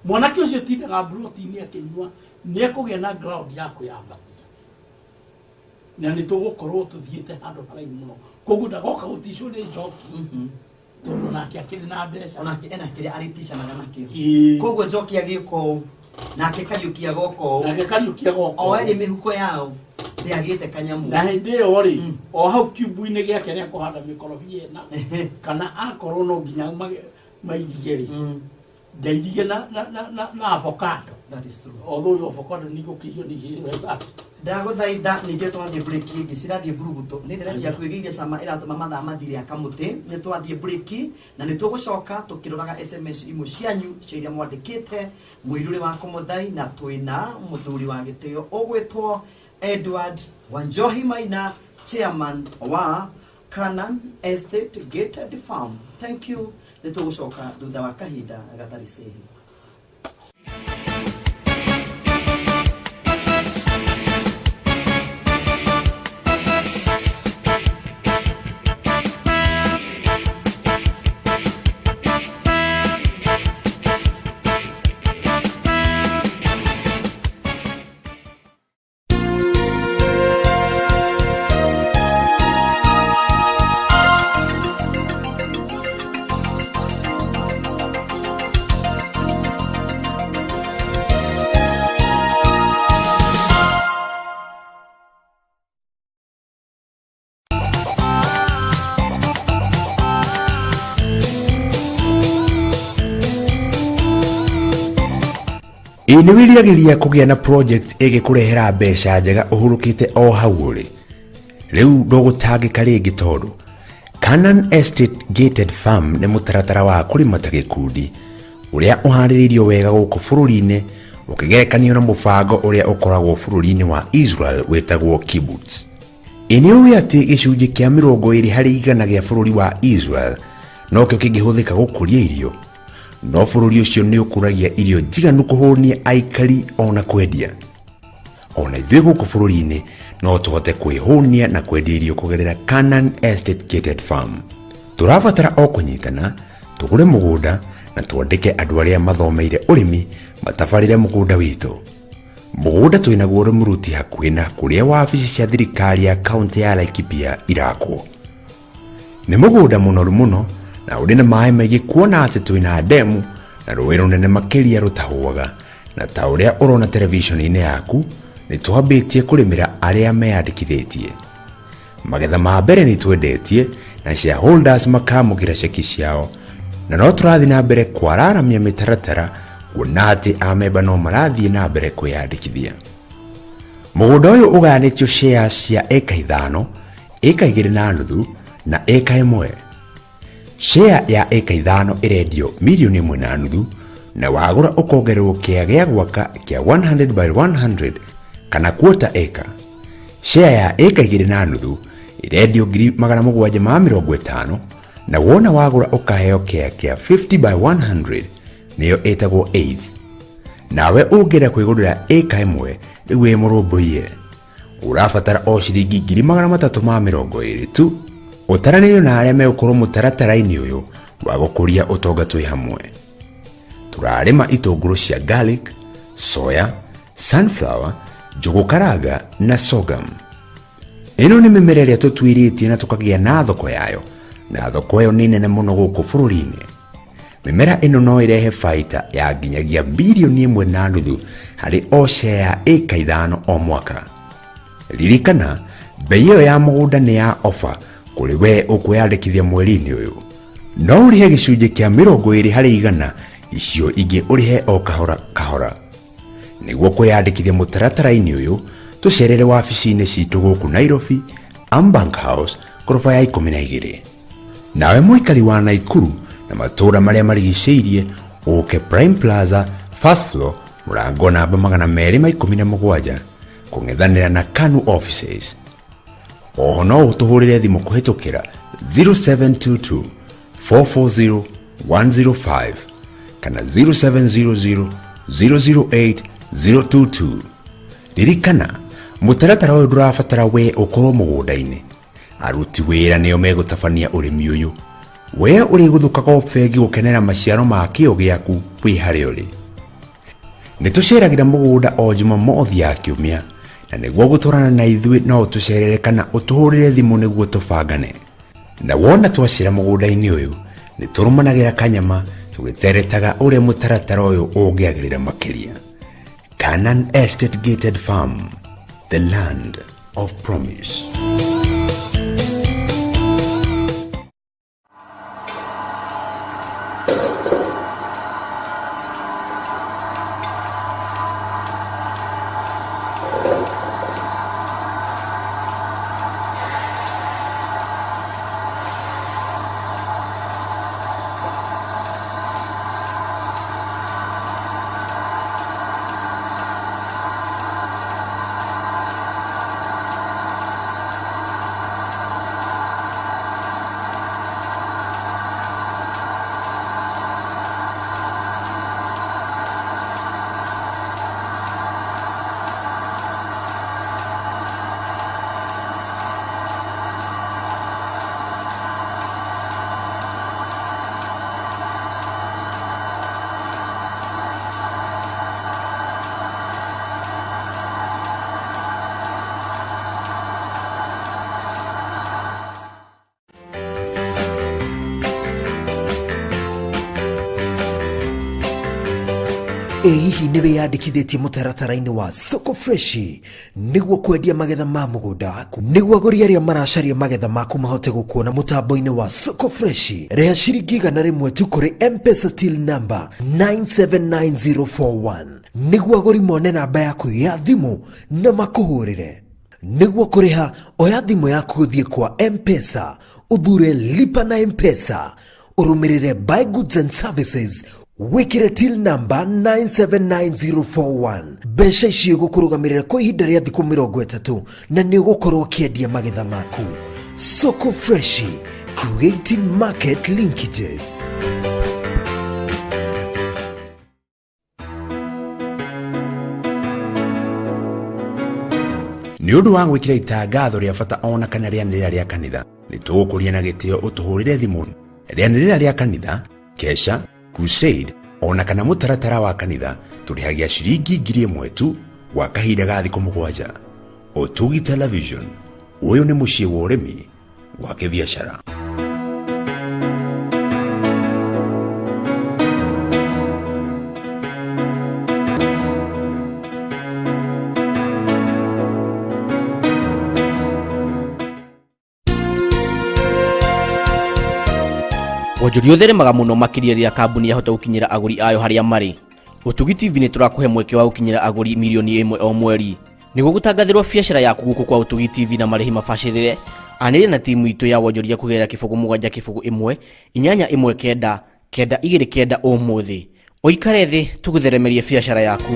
Speaker 2: mwanake ucio tindaga protein akinywa ni kugia na ground ya kuyambatia na ni tugukorwo tuthiete handu haraihu muno koguo ndagoka guticwo ni njoki tondu nake akiri na mbeca
Speaker 1: onake ena kiri ariticanaga nakio koguo njoki agiko nake kariukia goko oeri mihuko yao ndiagite kanyamu
Speaker 2: na hindi yo ri o hau kibu-ini giake ni akuhanda mikorobia na kana akorwo no nginya mairie ri ndairie na avocado.
Speaker 1: That is true.
Speaker 2: Although avocado ni gukirio ni hisa
Speaker 1: ndaguthaitha ninge twathie break ingi cirathie buruguto ni ndiretia kwigire sama iratuma mathaa mathire akamuti ni twathie break na ni tugucoka tukiroraga SMS imwe cianyu ciria mwandikite mwiruri wa kumuthai na twina muthuri wa gitio ugwitwo Edward Wanjohi Maina, chairman wa Canaan Estate Gated Farm. Thank you. Ni tugucoka thutha wa kahinda gatari sehi.
Speaker 3: Ini wiriagiria kugia na project igikurehera mbeca njega uhurukite o hau uri riu ndugutangika ringi tondu Canaan Estate Gated Farm ni mutaratara wa kurima ta gikundi uria uhaririirio wega guku bururi-ini ukigerekanio na mubango uria ukoragwo bururi-ini wa Israel wetagwo kibbutz. Ini uwi ati gicunji kia 20% gia bururi wa Israel no kio kingihuthika gukuria irio, no bururi ucio ni ukuragia irio njiganu kuhunia aikari ona kwendia. Ona ithuĩ guku bururi-ini no tuhote kwihunia na kwendia irio kugerera Canaan Estate Gated Farm. Turabatara o kunyitana tugure mugunda na twandike andu aria mathomeire urimi matabarire mugunda witu. Mugunda twinaguo uri muruti hakuhi na kuria wabici cia thirikari ya kaunti ya Laikipia irakwo. Ni mugunda munoru muno na uri na maĩ maingĩ kuona ati twina demu na rũĩ rũnene makiria rutahuaga na ta uria urona television-ini yaku ni twambitie kurimira aria meyandikithitie. Magetha ma mbere ni twendetie na shareholders makamugira ceki ciao na no turathi na mbere kwararamia mitaratara kuona ati ameba no marathie na mbere kwiyandikithia. Mugunda uyu ugayanitio shares cia eka 5, eka 2.5 na eka 1. Share ya eka 5 irendio milioni 1.5 na wagura ukongererwo kia gia gwaka kia 100 by 100 kana quarter acre. Share ya eka 2.5 irendio 750 na wona wagura ukaheo kia 50 by 100 niyo etagwo eighth. Nawe ungera kwigurira eka 1 iwe murumbuie urabatara o ciringi 320 tu. Utaranĩrio na arĩa megũkorwo mũtaratara-inĩ ũyũ wa gũkũria ũtonga twĩ hamwe. Turarĩma itũngũrũ cia garlic, soya, sunflower, njũgũ karanga na sorghum. Ĩno nĩ mĩmera ĩrĩa tũtuĩrĩtie na tũkagĩa na thoko yayo, na thoko ĩyo nĩ nene mũno gũkũ bũrũri-inĩ. Mĩmera ĩno no ĩrehe baita ya nginyagia bilioni 1.5 harĩ o share ya eka 5 o mwaka. Ririkana, bei ĩyo ya mũgũnda nĩ ya offer kuri we ukwiyandikithia mweri-ini uyu. No urihe gicunji kia 20% icio ingi urihe o kahora kahora. Niguo kwiyandikithia mutaratara-ini uyu tucerere wabici-inĩ citũ gũkũ Nairobi, Ambank House, ngoroba ya 12. Nawe mũikari wa Naikuru na matũra marĩa marigicĩirie, ũke Prime Plaza, first floor, mũrango namba 217 kũng'ethanĩra na KANU offices. Oho no ũtũhũrĩre thimũ kũhĩtũkĩra 0722 440 105 kana 0700 008 022. Ririkana, mũtaratara ũyũ ndũrabatara we ũkorwo mũgũnda-inĩ. Aruti wĩra nĩo megũtabania ũrĩmi ũyũ. We ũrĩgũthũkaga o bengi gũkenera maciaro ma kĩo gĩaku wĩ harĩa ũrĩ. Nĩtũceragĩra mũgũnda o Jumamothi ya kiumia, na nĩguo gũtwarana na ithuĩ no ũtũcerere kana ũtũhũrĩre thimũ nĩguo tũbangane. Na wona twacira mũgũnda-inĩ ũyũ, nĩtũrũmanagĩra kanyama tũgĩteretaga ũrĩa mũtaratara ũyũ ũngĩagĩrĩra makĩria. Canaan Estate Gated Farm, the land of promise.
Speaker 6: Hihi nĩ wĩyandĩkithĩtie mũtaratara-inĩ wa Soko Fresh nĩguo kwendia magetha ma mũgũnda waku, nĩguo agũri arĩa maracaria magetha maku mahote gũkuona mũtambo-inĩ wa Soko Fresh. Rĩha ciringi 100 tu kũrĩ M-Pesa till number 979041 nĩguo agũri mone namba yaku ya thimũ na makũhũrĩre. Nĩguo kũrĩha, oya thimũ yaku gũthiĩ kwa M-Pesa, ũthure lipa na M-Pesa, ũrũmĩrĩre buy goods and services, wikire till number 979041. Mbeca icio gũkũrũgamĩrĩra kwa ihinda rĩa thikũ 30 na nĩ ũgũkorwo ũkĩendia magetha maku. Soko Fresh, creating market linkages.
Speaker 3: Nĩ ũndũ wa gwĩkĩra itangatho rĩa bata ona kana rĩanĩrĩra rĩa kanitha, nĩtũgũkũria na gĩtĩo ũtũhũrĩre thimũ. Rĩanĩrĩra rĩa kanitha, kesha, crusade, ona kana mũtaratara wa kanitha, tũrĩhagia ciringi 1000 tu gwa kahinda ga thikũ 7. Ũtugi Television, ũyũ nĩ mũciĩ wa ũrĩmi wa kĩbiacara.
Speaker 4: Wonjoria ũtheremaga mũno makĩria rĩrĩa kambuni yahota gũkinyĩra agũri ayo harĩa marĩ. Ũtugi TV nĩ tũrakũhe mweke wa gũkinyĩra agũri milioni 1 o mweri. Nĩguo gũtangathĩrwo biacara yaku gũkũ kwa Ũtugi TV na marĩhi mabacĩrĩre, anĩrĩra na timu itũ ya wonjoria kũgerera 0771 819 929 ũmũthĩ. Ũikare thĩ tũgũtheremerie biacara yaku.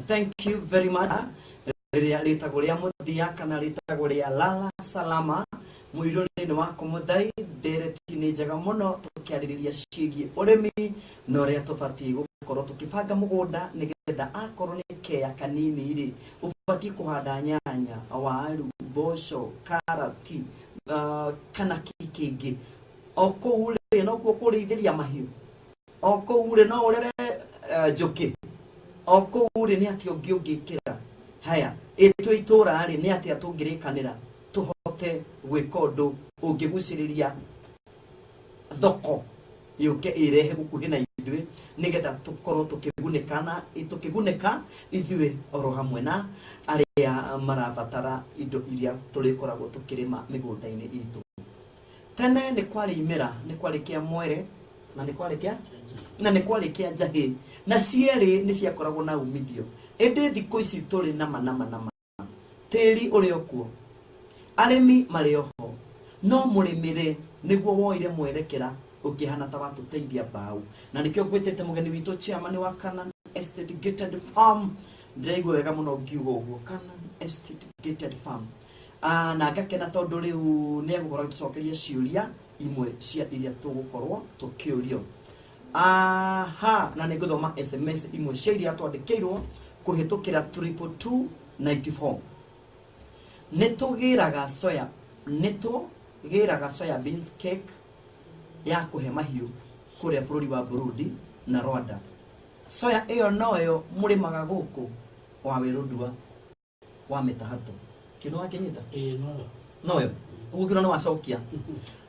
Speaker 1: Thank you very much. Rĩtagwo rĩa mũthia kana rĩtagwo rĩa Lala Salama, mũirũrĩ-inĩ wako mũthai, ndereti-inĩ njega mũno tũkĩarĩrĩria ciĩgiĩ ũrĩmi na ũrĩa tũbatiĩ gũkorwo tũkĩbanga mũgũnda nĩgetha akorwo nĩ keya kanini-rĩ, ũbatiĩ kũhanda nyanya, waru, mboco, karati kana kingi oko ule no kukurithĩria mahiũ oko ule no urere njuki oko ule ni ati ũngĩkĩra haya itũ itũra rĩ ni ati atũngĩrĩkanĩra tuhote gwĩka ũndũ ũngĩgucĩrĩria thoko yuke irehe gukuhi na ithuĩ nigetha tukorwo tukigunĩka ithuĩ oro hamwe na arĩa marabatara indo iria tũrĩkoragwo tukĩrĩma mĩgũnda-inĩ itũ. Tene nĩ kwarĩ imera, nĩ kwarĩ kĩa mwere na nĩ kwarĩ kĩa njahĩ, na cierĩ nĩ ciakoragwo na umithio. Ĩndĩ thikũ ici tũrĩ nama tĩri ũrĩ okuo, arĩmi marĩ oho, no mũrĩmĩre nĩguo woire mwerekera ukihana ta watuteithia mbau. Na nikio gwetete mugeni witũ chairman wa Canaan Estate Gated Farm, ndiraigua wega muno ngiuga ũguo, Canaan Estate Gated Farm. Na ngakena tondu riu ni egũkorwo gĩcokeria ciũria imwe cia iria tũgũkorwo tũkĩũrio. Na nĩngũthoma SMS imwe cia iria twandĩkĩirwo kũhĩtũkĩra 22294. Nĩtũgĩraga soya beans cake ya kuhe mahiũ kuria bũrũri wa Burundi na Rwanda. Soya ĩyo noyo mũrĩmaga gũkũ wa Werũndua wa Mĩtahatũ. Kino wakinyita? Noyo. Ugukira no wacokia.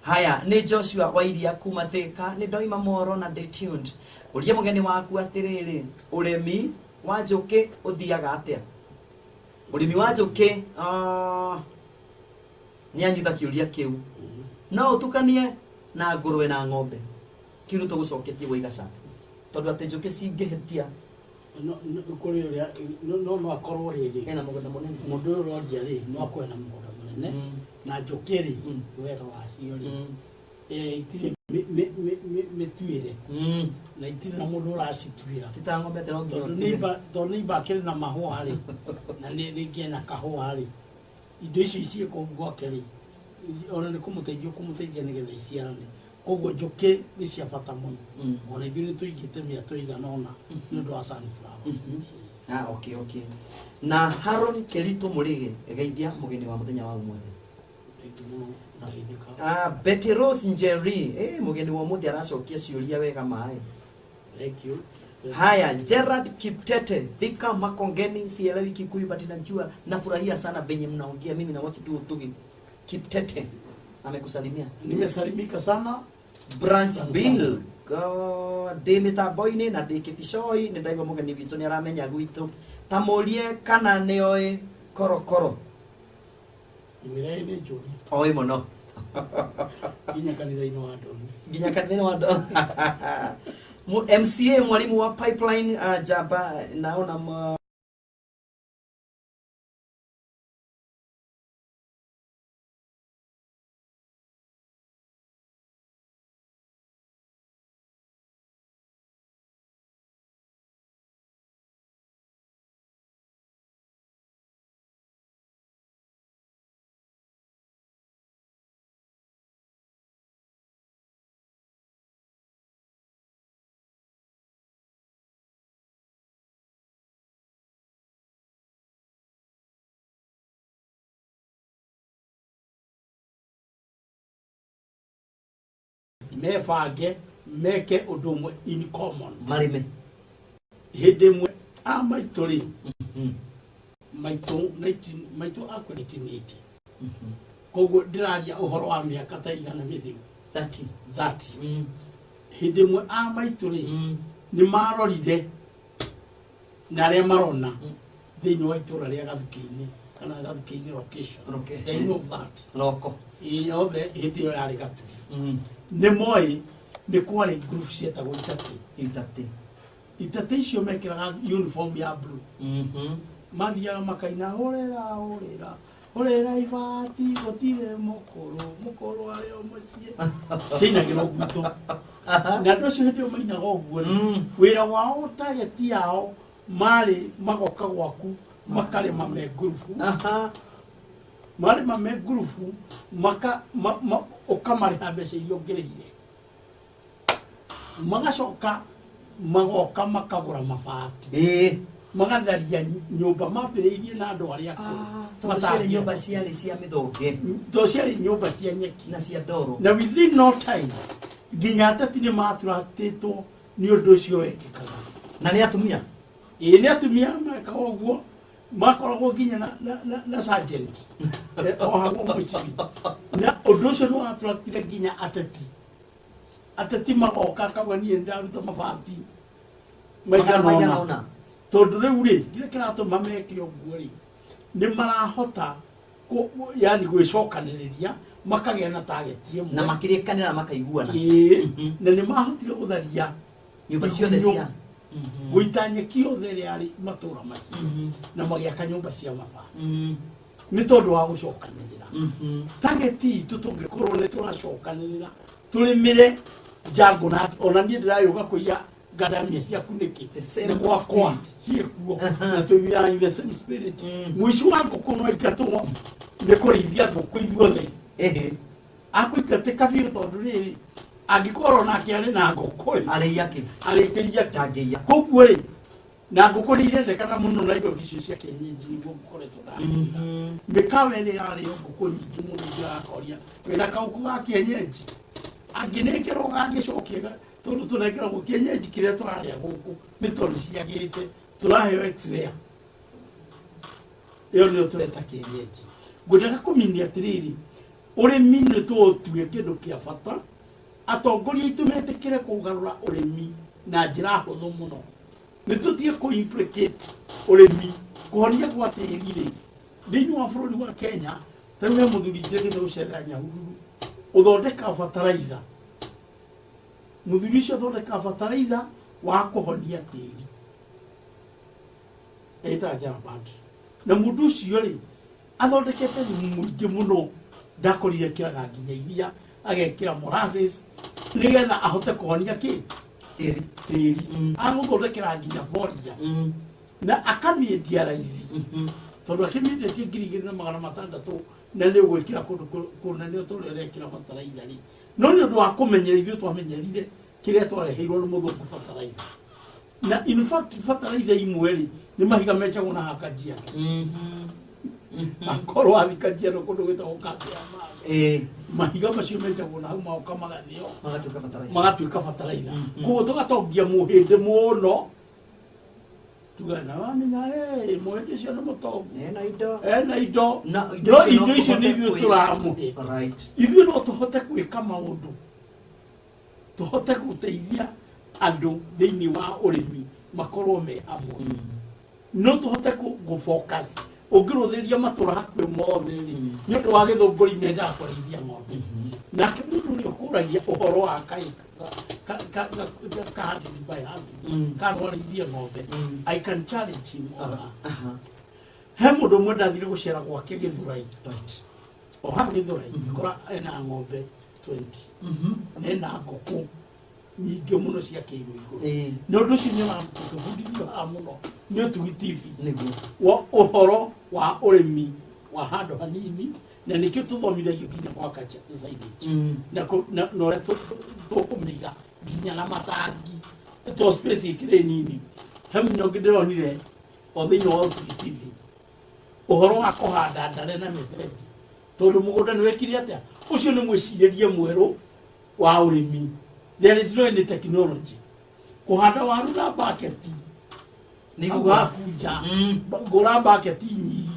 Speaker 1: Haya, ni Joshua Wairia kuma Thika, ni Doima Moro na Stay Tuned. Uria mugeni waku atiriri, urimi wa njuki uthiaga atia? Urimi wa njuki ni anyitha kiuria kiu. No utukanie na ngũrwe na ng'ombe. Kiru tũgũcoketie gwa igaca. Tondu ati njuki cingĩhĩtia
Speaker 2: kuri uria no akorwo riri
Speaker 1: ena mũgũnda mũnene.
Speaker 2: Mũndũ ũyũ ũroria rĩ no akorwo na mũgũnda mũnene na njuki rĩ wega wacio rĩ itirĩ mĩtuĩre na itirĩ na mũndũ ũracituĩra
Speaker 1: tita ng'ombe
Speaker 2: tondũ nĩ ibakĩrĩ na mahũa rĩ na nĩ na kahũa rĩ indo icio ciĩkwo gwake rĩ ona nĩ kũmũteithia nĩgetha iciarane. Koguo njuki nĩ cia bata mũno. Ona ithuĩ nĩ tũigĩte mĩatũ igana ũna nĩ ũndũ wa sunflower.
Speaker 1: Okay. Na Haron Kelito Mũrĩgĩ geithia mũgeni wa mũthenya wa ũmũthĩ. Betty Rose Njeri mũgeni wa ũmũthĩ aracokia ciũria wega maĩ.
Speaker 2: Thank you.
Speaker 1: Haya, Gerard Kiptete, Thika Makongeni, sielewi Kikuyu but najua nafurahia sana venye mnaongea, mimi na watu tu Tugi. Kiptete amekusalimia.
Speaker 2: Nimesalimika sana.
Speaker 1: Branch Bill Demita Boyne na Dekifishoi ni ndaigo mugeni witu ni aramenya gwitu tamurie kana ni oi korokoro
Speaker 2: Mirene juri
Speaker 1: oi muno
Speaker 2: ginya kanitha-inĩ
Speaker 1: wa Ndoni MCA mwalimu wa Pipeline Jaba naona
Speaker 2: mebange meke ũndũ ũmwe in common
Speaker 1: marime
Speaker 2: hĩndĩ ĩmwe maitũ rĩ maitũ akwa 1980 koguo ndĩraria ũhoro wa mĩaka ta igana mĩthiru 30 hĩndĩ ĩmwe maitũ rĩ nĩ marorire na arĩa marona thĩinĩ wa itũra rĩa Gathuki-inĩ kana Gathuki-inĩ location they know that
Speaker 1: loko
Speaker 2: yothe hĩndĩ ĩyo yarĩ Gatu nĩ moĩ nĩ kwarĩ group cietagwo itatĩ icio mekĩraga uniform ya blue mathiaga makaina hũrĩra ibati gũtirĩ mũkũrũ arĩ o mũciĩ ciainagĩra gwitũ na andũ acio hĩndĩ ĩyo mainaga ũguo wĩra wao target yao marĩ magoka gwaku makarĩma me ngurubu ũkamarĩha mbeca iria ũngĩrĩire magacoka magoka makagũra mabati magatharia nyumba mambĩrĩirie na andũ arĩa
Speaker 1: Tondũ nyumba ciarĩ cia mĩthonge
Speaker 2: to ciarĩ nyumba cia nyeki
Speaker 1: na cia ndoro.
Speaker 2: na within no time nginya ateti nĩ matũratĩtwo nĩ ũndũ ũcio wekĩkaga
Speaker 1: Na nĩ atumia.
Speaker 2: ĩĩ nĩ atumia mekaga ũguo makoragwo nginya na sergeant ohagwo mũcibi na ũndũ ũcio nĩ watũratire nginya ateti magoka akauga niĩ ndaruta mabati maigana ũna tondũ rĩu rĩ kĩrĩa kĩratũma meke ũguo rĩ nĩ marahota yani gwĩcokanĩrĩria makagĩa na target ĩmwe
Speaker 1: Na makĩrĩkanĩra makaiguana.
Speaker 2: na nĩ mahotire gũtharia
Speaker 1: Nyumba ciothe cia.
Speaker 2: gũita nyeki yothe ĩrĩa yarĩ matũũra macio na magĩaka nyũmba cia mabati nĩ tondũ wa gũcokanĩrĩra target itũ tũngĩkorwo nĩ tũracokanĩrĩra tũrĩmĩre jango na ona niĩ ndĩrayũga kũiya ngadamia ciaku nĩkĩ nĩ gwakwa ciĩkuo na tũiya in the same spirit mũici wa ngũkũ no aingatwo nĩ kũrĩithia ngũkũ ithuothe akũingatĩka biũ tondũ rĩrĩ angĩkorwo nake arĩ na ngũkũ arĩkĩria
Speaker 1: Tangĩiya.
Speaker 2: koguo rĩ na ngũkũ nĩ irendekana mũno na indo icio cia kĩenyenji nĩguo ngũkoretwo ndaruga mĩkawa ĩrĩa yarĩo ngũkũ nyingĩ mũno irakoria wĩna kaũkũ ga kĩenyenji angĩnengerwo gangĩcokia tondũ tũnengeragwo kĩenyenji kĩrĩa tũrarĩa gũkũ nĩ tondũ ciagĩte tũraheo x-ray ĩyo nĩyo tũreta kĩenyenji ngwendaga kũminia atĩrĩrĩ ũrĩmi nĩ tũũtue kĩndũ kĩa bata atongoria aitũ metĩkĩre kũgarũra ũrĩmi na njĩra hũthũ mũno nĩ tũtige kũ-implicate ũrĩmi kũhonia gwa tĩri rĩ thĩinĩ wa bũrũri wa Kenya tarĩu he mũthuri njĩrĩgĩte gũcerera Nyahururu ũthondeka bataraitha mũthuri ũcio athondeka bataraitha wa kũhonia tĩri eta Jarabad na mũndũ ũcio rĩ athondekete thumu mũingĩ mũno ndakorire kĩraga nginya iria agekĩra molasses nĩgetha ahote kũhonia tĩri agũthondekera nginya boria na akamĩendia raithi tondũ akĩmĩendetie 2,600 na nĩ ũgwĩkĩra kũndũ na nĩ ũtũrĩa ũrekĩra bataraitha rĩ no nĩ ũndũ wa kũmenyera ithuĩ twamenyerire kĩrĩa twareheirwo nĩ mũthũngũ bataraitha na in fact bataraitha imwe rĩ nĩ mahiga menjagwo na Kajiado akorwo athikajiado kũndũ gwĩtagwo Kajiado mahiga macio menjagwo na hau maoka magathĩo magatuĩka bataraitha koguo tũgatongia mũhĩndĩ mũno tugana wamenya mũhĩndĩ ũcio nĩ mũtongu ena indo no indo icio nĩ ithuĩ tũramũhe ithuĩ no tũhote gwĩka maũndũ tũhote gũteithia andũ thĩinĩ wa ũrĩmi makorwo me hamwe no tũhote gũ-focus ũngĩrũthĩria matũra hakuhĩ mothe rĩ nĩ ũndũ wa gĩthũngũri mendaga kũrĩithia ng'ombe nake mũndũ nĩ ũkũragia ũhoro wa kanwarĩithie ng'ombe I can challenge him on that he mũndũ ũmwe ndathire gũcera gwake Gĩthũrai o hau Gĩthũrai ngora ena ng'ombe 20 na ena ngũkũ nyingĩ mũno cia kĩrĩu igũrũ nĩ ũndũ ũcio nĩ watũbundithio haha mũno nĩ Ũtugi TV wa ũhoro wa ũrĩmi wa handũ hanini na nĩkĩo tũthomithagio nginya gwaka silage na ũrĩa tũkũmĩiga nginya na matangi to space ĩkĩrĩ nini he mũnyonge ndĩronire o thĩinĩ wa Ũtugi TV ũhoro wa kũhanda ndare na mĩberethi tondũ mũgũnda nĩ wekire atĩa ũcio nĩ mwĩcirĩrie mwerũ wa ũrĩmi there is no any technology kuhanda waru na bucket ni kuja gora bucket nyingi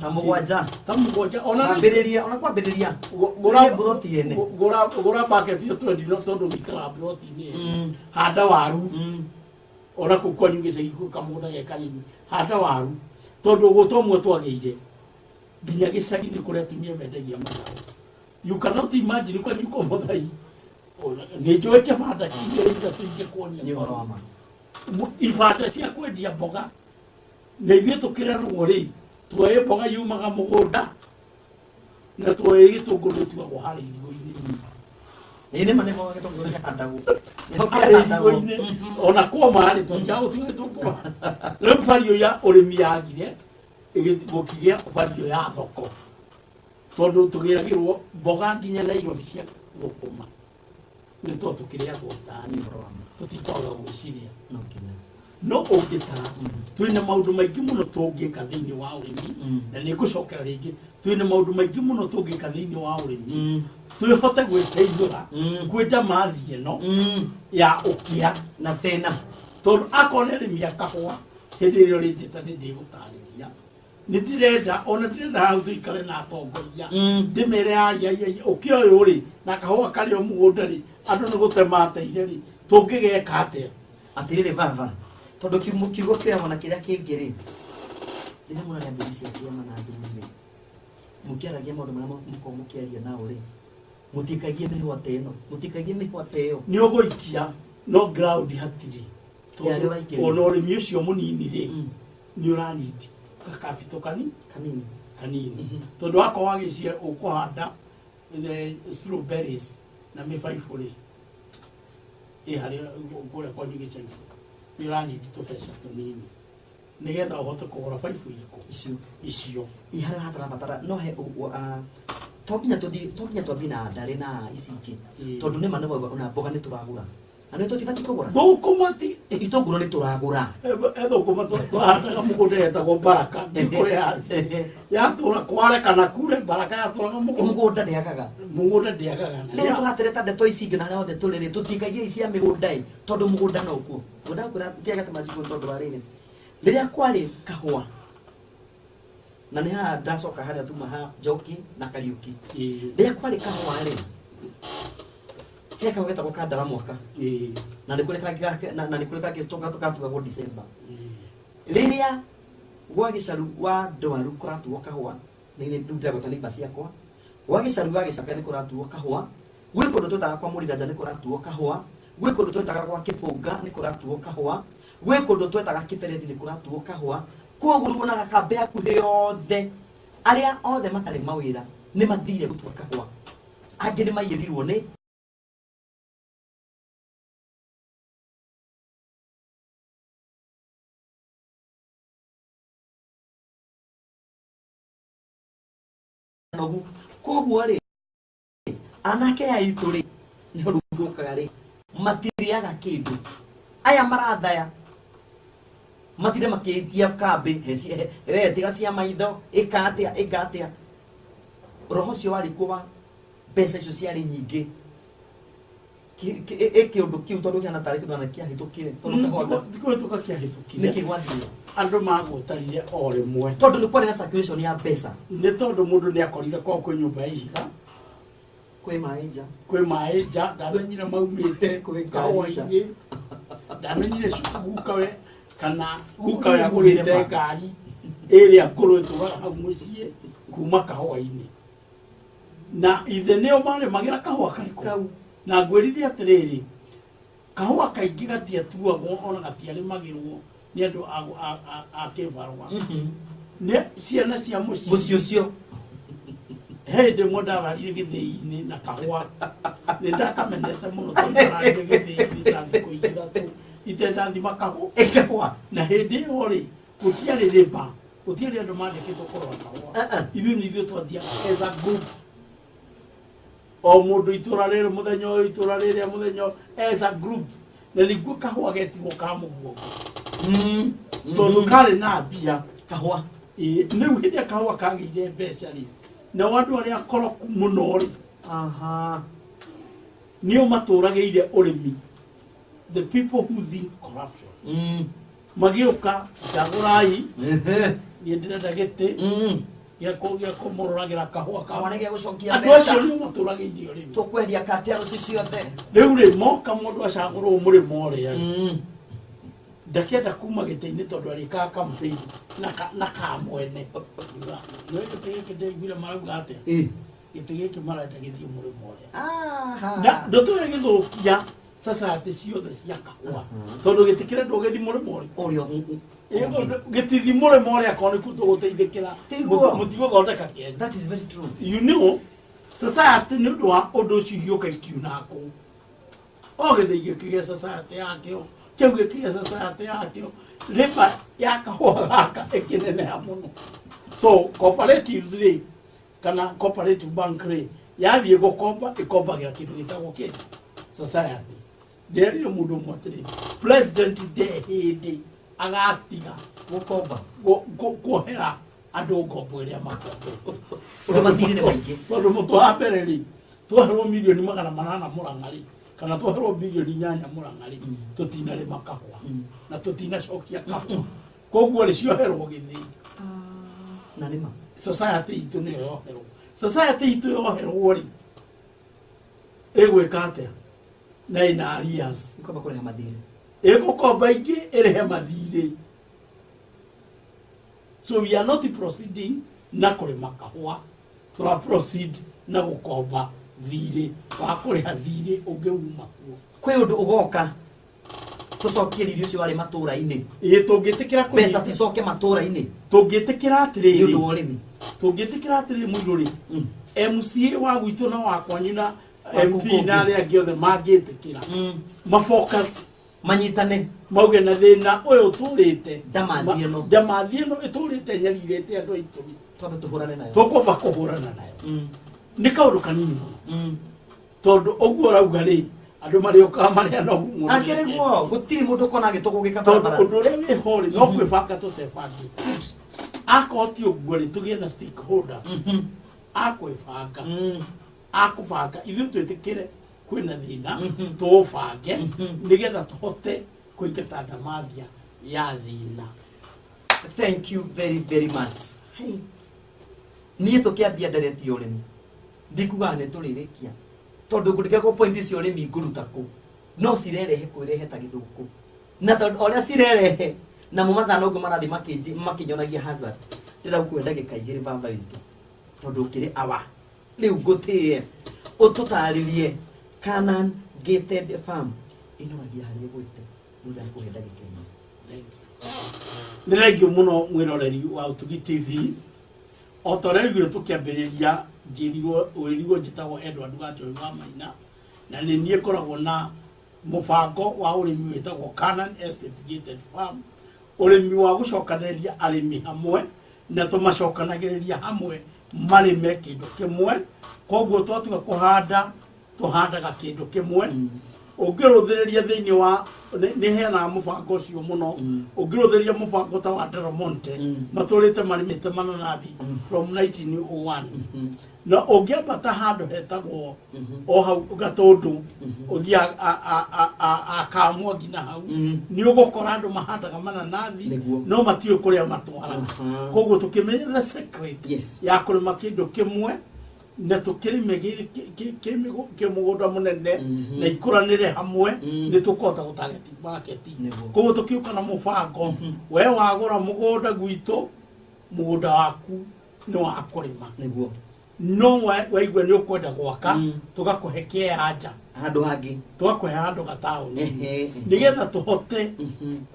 Speaker 2: tamugwanja ona kwambĩrĩria gora broti ene gora bucket yo twendi no tondu mikara broti ni handa waru ona kukwa nyugĩce ikuka mũgũnda gekanini handa waru tondu gũtomwe twagĩire nginya gĩcagi-inĩ kũrĩa atumia mendagia mathaũ you cannot imagine kwa nyuko mũthai nĩ njũĩ kĩbanda kĩingĩ ithatũ ingĩkuonia ibanda cia kwendia mboga na ithuĩ tũkĩrerwo rĩ tuoye mboga yumaga mũgũnda na tuoye gĩtũngũrũ tuagwo harĩa irigo-inĩ
Speaker 1: nĩ ma nĩ mboga gĩtũngũrũ kĩhandagwo
Speaker 2: irigo-inĩ ona kwoma rĩ twanjaga gũtiga gĩtũngũrũ rĩu bario ya ũrĩmi yagire gũkĩgĩa bario ya thoko tondũ tũgĩragĩrwo mboga nginya Nairobi cia thũkũma nĩ tondũ tũkĩrĩa gũtani tũtikwaga gwĩciria no ũngĩtara twĩna maũndũ maingĩ mũno tũngĩka thĩinĩ wa ũrĩmi na nĩ ngũcokera rĩngĩ twĩna maũndũ maingĩ mũno tũngĩka thĩinĩ wa ũrĩmi twĩhote gwĩteithũra kwenda mathi ĩno ya ũkĩa
Speaker 1: na thĩna
Speaker 2: tondũ akorwo nĩ arĩmi a kahũa hĩndĩ ĩrĩa ũrĩnjĩta nĩ ndĩgũtarĩria nĩ ndĩrenda ona ndĩrenda hau tũikare na atongoria ndĩmere ũkĩa ũyũ rĩ na kahũa karĩ o mũgũnda rĩ andũ nĩ gũtemateire rĩ tũngĩgeka atĩa
Speaker 1: atĩrĩrĩ baba tondũ kiugo kĩamo na kĩrĩa kĩngĩ rĩ rĩrĩa mũrarĩa mbũri cia kĩama na thimũ-rĩ mũkĩaragia maũndũ marĩa mũkorwo mũkĩaria nao rĩ mũtikagie mĩhwate ĩno mũtikagie mĩhwate ĩyo
Speaker 2: nĩ ũgũikia no ground hatirĩ ona ũrĩmi ũcio mũnini rĩ nĩ ũranindi kapito kanini tondũ wakorwo wagĩcia ũkũhanda strawberries na mĩbaibũ rĩ harĩa kũrĩa kwanyu gĩcagi nĩ ũranindi tũbeca tũnini nĩgetha ũhote kũgũra baibũ irĩkũ icio
Speaker 1: iharĩa hatarabatara no he to nginya twambie na ndarĩ na ici ingĩ tondũ nĩ ma nĩ ona mboga nĩ tũragũra na nĩ tũtibatiĩ kũgũra
Speaker 2: thũkũma
Speaker 1: itũngũrũ nĩ tũragũra
Speaker 2: thũkũma twahandaga mũgũnda yetagwo Baraka kũrĩa yatũra kware kana kure Baraka yatũraga
Speaker 1: mũgũnda ndĩagaga rĩrĩa tũhatereta ndeto ici ingĩ na harĩa hothe tũrĩrĩ tũtikagie ici cia mĩgũnda tondũ mũgũnda no kuo mũndakũra kĩagate manjigũ tondũ wa rĩrĩ rĩrĩa kwarĩ kahũa na nĩ haha ndacoka harĩa tuma ha Njoki na Kariuki rĩrĩa kwarĩ kahũa rĩ kĩrĩa kahũa getagwo ka Ndaramwaka na nĩ kũrĩ kangĩ tũgatuagwo December rĩrĩa gwa gĩcaru wa Ndwaru kũratuo kahũa rĩu ndĩragweta nĩimba ciakwa gwa gĩcaru wa Gĩcaka nĩ kũratuo kahũa gwĩ kũndũ twĩtaga kwa Mũriraja nĩ kũratuo kahũa gwĩ kũndũ twĩtaga gwa Kĩbũnga nĩ kũratuo kahũa gwĩ kũndũ twĩtaga Kĩberethi nĩ kũratuo kahũa koguo wonaga kambĩ hakuhĩ yothe arĩa othe matarĩ mawĩra nĩ mathire gũtua kahũa angĩ nĩ maiyĩrirwo nĩ koguo rĩ anake aitũ rĩ nĩ ũrũngũkaga rĩ matirĩaga kĩndũ aya marathaya matire makĩtia kambĩ tiga cia maitho ĩkatia roho cio warĩ kuwa mbeca icio ciarĩ nyingĩ kĩũndũ kĩu tondũ kĩana tarĩ kĩndũ kĩahĩtũkire
Speaker 2: tondũ kĩahĩtũkire
Speaker 1: nĩkĩ gwathire
Speaker 2: andũ magũtarire o rĩmwe
Speaker 1: tondũ nĩ kwarĩ na circulation ya mbeca
Speaker 2: nĩ tondũ mũndũ nĩ akorire kwĩ nyũmba ya ihiga
Speaker 1: kwĩ
Speaker 2: maĩ nja ndamenyire maumĩte kahũa-inĩ ndamenyire gukawe kana gukawe agũrĩte ngari ĩrĩa ngũrũ ĩtũraga hau mũciĩ kuma kahũa-inĩ na ithe nĩo marĩmagĩra kahũa karĩkũ na ngwĩrire atĩrĩrĩ kahũa kaingĩ gatiatuagwo ona gatiarĩmagĩrwo nĩ andũ a kĩbarũa nĩ ciana cia mũciĩ
Speaker 1: ũcio
Speaker 2: hĩndĩ ĩmwe ndararire gĩthĩi-inĩ na kahũa nĩ ndakamenete mũno tondũ ndararire gĩthĩi-inĩ ta thikũ ithatũ itendathima kahũa na hĩndĩ ĩyo rĩ gũtiarĩ rĩba gũtiarĩ andũ mandĩkĩtwo kũrora kahũa ithuĩ twathiaga as a group o mũndũ itũra rĩrĩ mũthenya ũyũ itũra rĩrĩa mũthenya as a group na nĩguo kahũa getirwo ka mũguongo tondũ karĩ na mbia
Speaker 1: kahũa
Speaker 2: rĩu hĩndĩ ĩrĩa kahũa kagĩire mbeca rĩ nao andũ arĩa akoroku mũno rĩ nĩo matũragĩire ũrĩmi the people who think corruption magĩũka njagũrai niĩ ndĩrenda gĩtĩ gĩa kũmũroragĩra kahũa andũ acio nĩo matũragĩire ũrĩmi
Speaker 1: tũkwendia katero ciothe
Speaker 2: rĩu rĩ moka mũndũ acagũrwo mũrĩmo ũrĩa ndakĩenda kuma gĩtĩ-inĩ tondũ arĩkaga campaign na kamwene nĩwe gĩtĩ gĩkĩ ndaiguire marauga atĩa gĩtĩ gĩkĩ marenda gĩthiĩ mũrĩmo ũrĩa na ndũtũĩ gĩthũkia society ciothe cia kahũa tondũ gĩtĩ kĩrendwo gĩthi mũrĩmo ũrĩa gĩtithi mũrĩmo ũrĩa korwo nĩkuo tũgũteithĩkĩra mũtigũthondeka Kenya.
Speaker 1: That is very true.
Speaker 2: You know society nĩ ũndũ wa ũndũ ũcio igĩũka ikiuna kũu o gĩthĩ gĩkĩgĩa society yakĩo kĩu gĩkĩgĩa society yakĩo rĩba ya kahũa gaka ĩkĩneneha mũno so cooperatives rĩ kana cooperative bank rĩ yathiĩ gũkomba ĩkombagĩra kĩndũ gĩtagwo kĩndũ society ndĩrerire mũndũ ũmwe atĩrĩ president nde hĩndĩ agatiga
Speaker 1: gukomba
Speaker 2: kuohera andu ngombo iria makombo
Speaker 1: undu mathire ni maingi
Speaker 2: tondu mutu wa mbere ri twaherwo milioni 800 Murang'ari kana twaherwo bilioni 8 Murang'ari tutinarima kahua na tutinacokia kahua koguo ri cioherwo githii
Speaker 1: na nima
Speaker 2: society itu ni yoherwo society itu yoherwo ri egwika atia na ina arias
Speaker 1: ikomba kureha mathire
Speaker 2: egukomba ingi irehe mathire. So we are not proceeding na kurima kahua, tura proceed na gukomba thire wa kuriha thire ungeuma kuo
Speaker 1: kwi undu ugoka tucokie irio cio ari matura-ini
Speaker 2: tungitikira
Speaker 1: pesa cicoke matura-ini
Speaker 2: tungitikira atiriri
Speaker 1: ni undu wa urimi
Speaker 2: tungitikira atiriri muiruri MCA wa gwitu na wakwa nyina MP
Speaker 1: Wakumbunge.
Speaker 2: na aria angĩ othe mangitikira mafocus
Speaker 1: manyitane
Speaker 2: mauge na thina uyu turite
Speaker 1: Ndamathie no.
Speaker 2: ndamathie no iturite nyaririte andu aitu
Speaker 1: twambe tuhurane nayo
Speaker 2: tukumba kuhurana nayo ni kaundu kanini tondu uguo rauga ri andu mari uka mari ano mu
Speaker 1: akire guo gutiri mundu kona gitugugika
Speaker 2: tondu
Speaker 1: barabara
Speaker 2: undu ri wi hori no kwibanga tutebangi akoti uguo ri tugie na stakeholder akwibanga akubanga ithu twitikire kwina thina tubange nigetha tuhote kuingata ndamathia ya thina.
Speaker 1: thank you very much hey niä tå kä ambia ndareti å rä mi ndikuga nä tå rä rä kia tondå ngå ndä point cia å rä mi ngå ruta kå no cirerehe kwä rehe ta gä thå kå na tondå o rä a cirerehe namo mathana å ngå marathi makä nyonagia hazard ndä raukwä ndagä ka igä rä baba witå tondå å kä rä awa rä u ngå tä e å tå tarä rie Canaan Gated Farm inoragia harä gwä te må ndä kå he ndagä ka
Speaker 2: nä thengio må no mwäroreri wa Utugi TV o ta å rä a igire tå kä ambä rä ria wä rigwo njä tagwo Edward Wanjohi wa Maina na nä niä koragwo na må bango wa å rä mi wä tagwo Canaan Estate Gated Farm å rä mi wa gå cokanä rä ria arä mi hamwe na tå macokanagä rä ria hamwe marä me kä ndå kä mwe koguo twatuga kå handa tå handaga kä ndå kä mwe ũngĩ rũthĩrĩria thĩinĩ wa nĩ heanaga mũbango ũcio mũno ũngĩ rũthĩrĩria mũbango ta wa Del Monte matũrĩte marĩmĩte mananathi from 1901 na ũngĩambata handũ hetagwo o hau Gatũndũ ũthiĩ akamwo nginya hau nĩ ũgũkora andũ mahandaga mananathi no matiũĩ kũrĩa matwaraga koguo tũkĩmenya the secret ya kũrĩma kĩndũ kĩmwe na tukirime kä må gå nda må nene na ikå hamwe nä tå kåhota gå target market koguo tå kä å ka na må bango we wagå ra må gå nda gwitå må gå nda waku nä wa kå rä ma no waigua nä å kwenda gwaka tå gakå he kä anja
Speaker 1: handå hangä
Speaker 2: tå gakå he handå gataå nä getha tå hote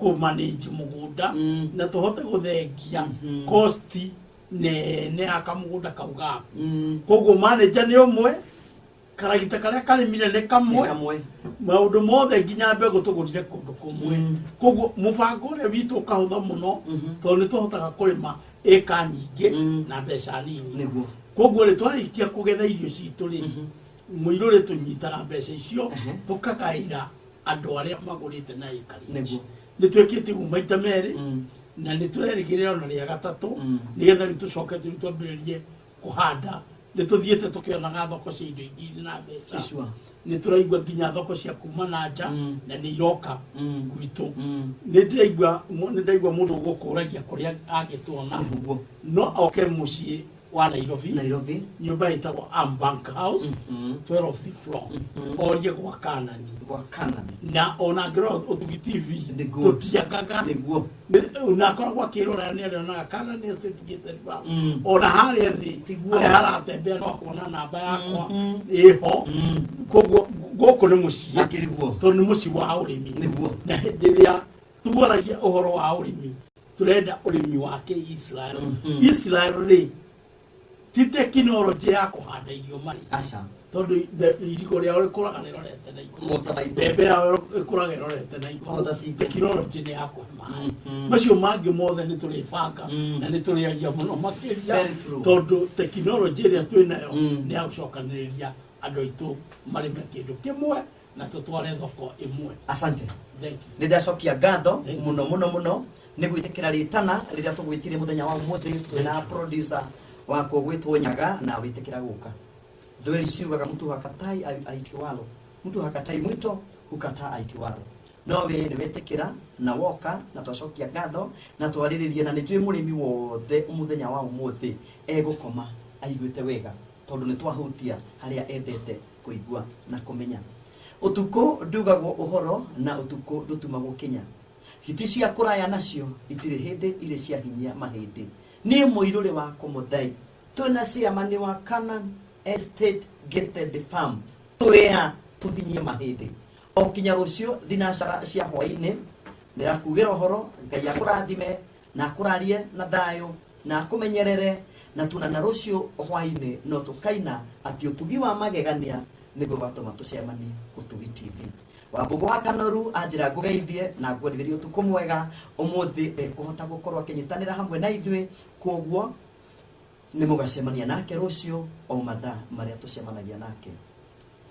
Speaker 2: kå manage må gå nda na tå hote gå thengia cost ne akamugunda kauga koguo manager ni umwe karagita karia karimire ne kamwe maundu mothe nginya mbegu tugurire kundu kumwe koguo mubango ule witu kahutha muno tondu ni tuhotaga kurima eka nyingi na mbeca nini koguo ri twarikia kugetha irio citu ri muiru ri tunyitaga mbeca icio tukagaira andu aria magurite na ikari ni twikite maita meri na nä tå rerigä rä ona rä a gatatå nä getha rä tå coke tå twambä rä rie kå handa nä tå thiä te tå kä onaga thoko cia indo ingä na mbeca nä tå raigua nginya thoko cia kuma na nja na nä iroka gwitå nä ndaigua må ndå gå kå ragia kå rä a angä tuona no oke må ciä wa Nairobi nyumba itagwo Bank House 12th floor orie gwa Kanani na ona ngero Utugi TV tutiagaga na koragwo akirora nä arionaga Canaan Estate Gated Farm ona harä thä haratembea no kuona namba yakwa ĩho koguo gũkũ nĩ mũciĩ tondũ nĩ mũciĩ wa ũrĩmi na hĩndĩ ĩrĩa tuoragia ũhoro wa ũrĩmi tũrenda ũrĩmi wa Kĩ-Israel rĩ ti tekinoronjĩ ya kũhanda irio mari tondu irigo rĩao rĩkũraga rĩrorete na igũrũ mbembe yao ĩkũraga ĩrorete na igũrũ tekinoronjĩ nĩ ya kũhe maĩ macio mangĩ mothe nĩ tũrĩbanga na nĩ tũrĩaria mũno makĩria tondũ tekinoronjĩ ĩrĩa twĩnayo nĩ ya gũcokanĩrĩria andũ aitũ marĩme kĩndũ kĩmwe na tũtware thoko ĩmwe.
Speaker 1: Asante nĩ ndacokia ngatho mũno nä gwä tä kä ra rä tana rä rä a tå gwä tire må thenya wa må thä twä na producer wako gwä two Nyaga na wä tä kä ra gå ka thweri ciugaga mtu hakatai aiti walo mtu hakatai mwito hukata aiti walo no we nä wä tä kä ra na woka na twacokia ngatho na twarä rä rie na nä njå må rä mi wothe må thenya wa må thä egå koma aiguä te wega tondå nä twahutia harä a endete kå igua na kå menya å tukå ndugagwo å horo na å tukå ndå tumagwo kinya hiti cia kå raya nacio itirä hä ndä irä cia hinyia mahä ndä nä må irå rä wa kå må thai twä na ciamani wa Canaan Estate Gated Farm twä tå thinyie mahä ndä o kinya rå cio thinacara cia hwainä nä rakugä ra å horo Ngai akå rathime na akå rarie na thayå na akå menyerere na tunana rå cio hwainä no tå kaina atä å tugi wa magegania nä guo watå ma tå cemanie å tugi TV Wambũgũ wa Kanoru anjĩra ngũgeithie na ngwendithĩrie ũtukũ mwega ũmũthĩ ekũhota gũkorwo akĩnyitanĩra hamwe na ithuĩ kwoguo nĩ mũgacemania nake rũciũ o mathaa marĩa tũcemanagia nake.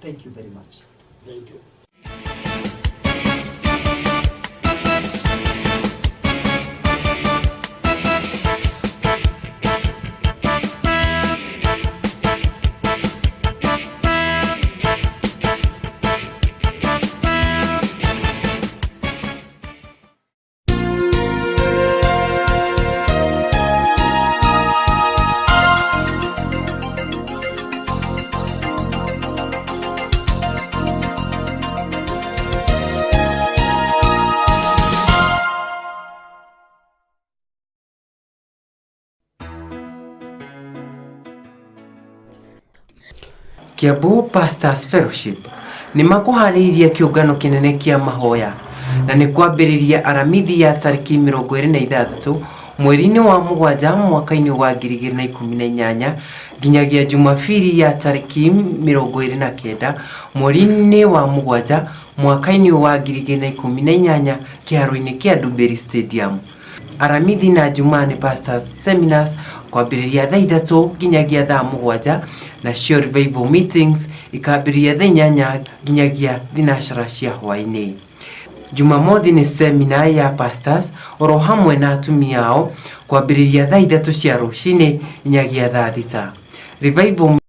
Speaker 1: Thank you very much.
Speaker 2: Thank you.
Speaker 7: Kiambu Pastors Fellowship nĩ makuharĩirie kĩũngano kĩnene kĩa mahoya na nĩ kwambĩrĩria aramithi ya tarĩki 26 mweri-inĩ wa mũgwanja mwaka-inĩ wa 2018 nginyagia Jumapili ya tarĩki 29 mweri-inĩ wa mũgwanja mwaka-inĩ wa 2018 kĩharo-inĩ kĩa Ndumberi Stadium. Aramithi na Jumani Pastors Seminars kwambĩrĩria thaa 3 nginyagia thaa 7 na cio revival meetings ikambĩrĩria thaa 8 nginyagia thinacara cia hwainĩ. Jumamothi nĩ seminar ya pastors oro hamwe na atumia ao kwambĩrĩria thaa 3 cia rũcinĩ nginyagia thaa 6. Revival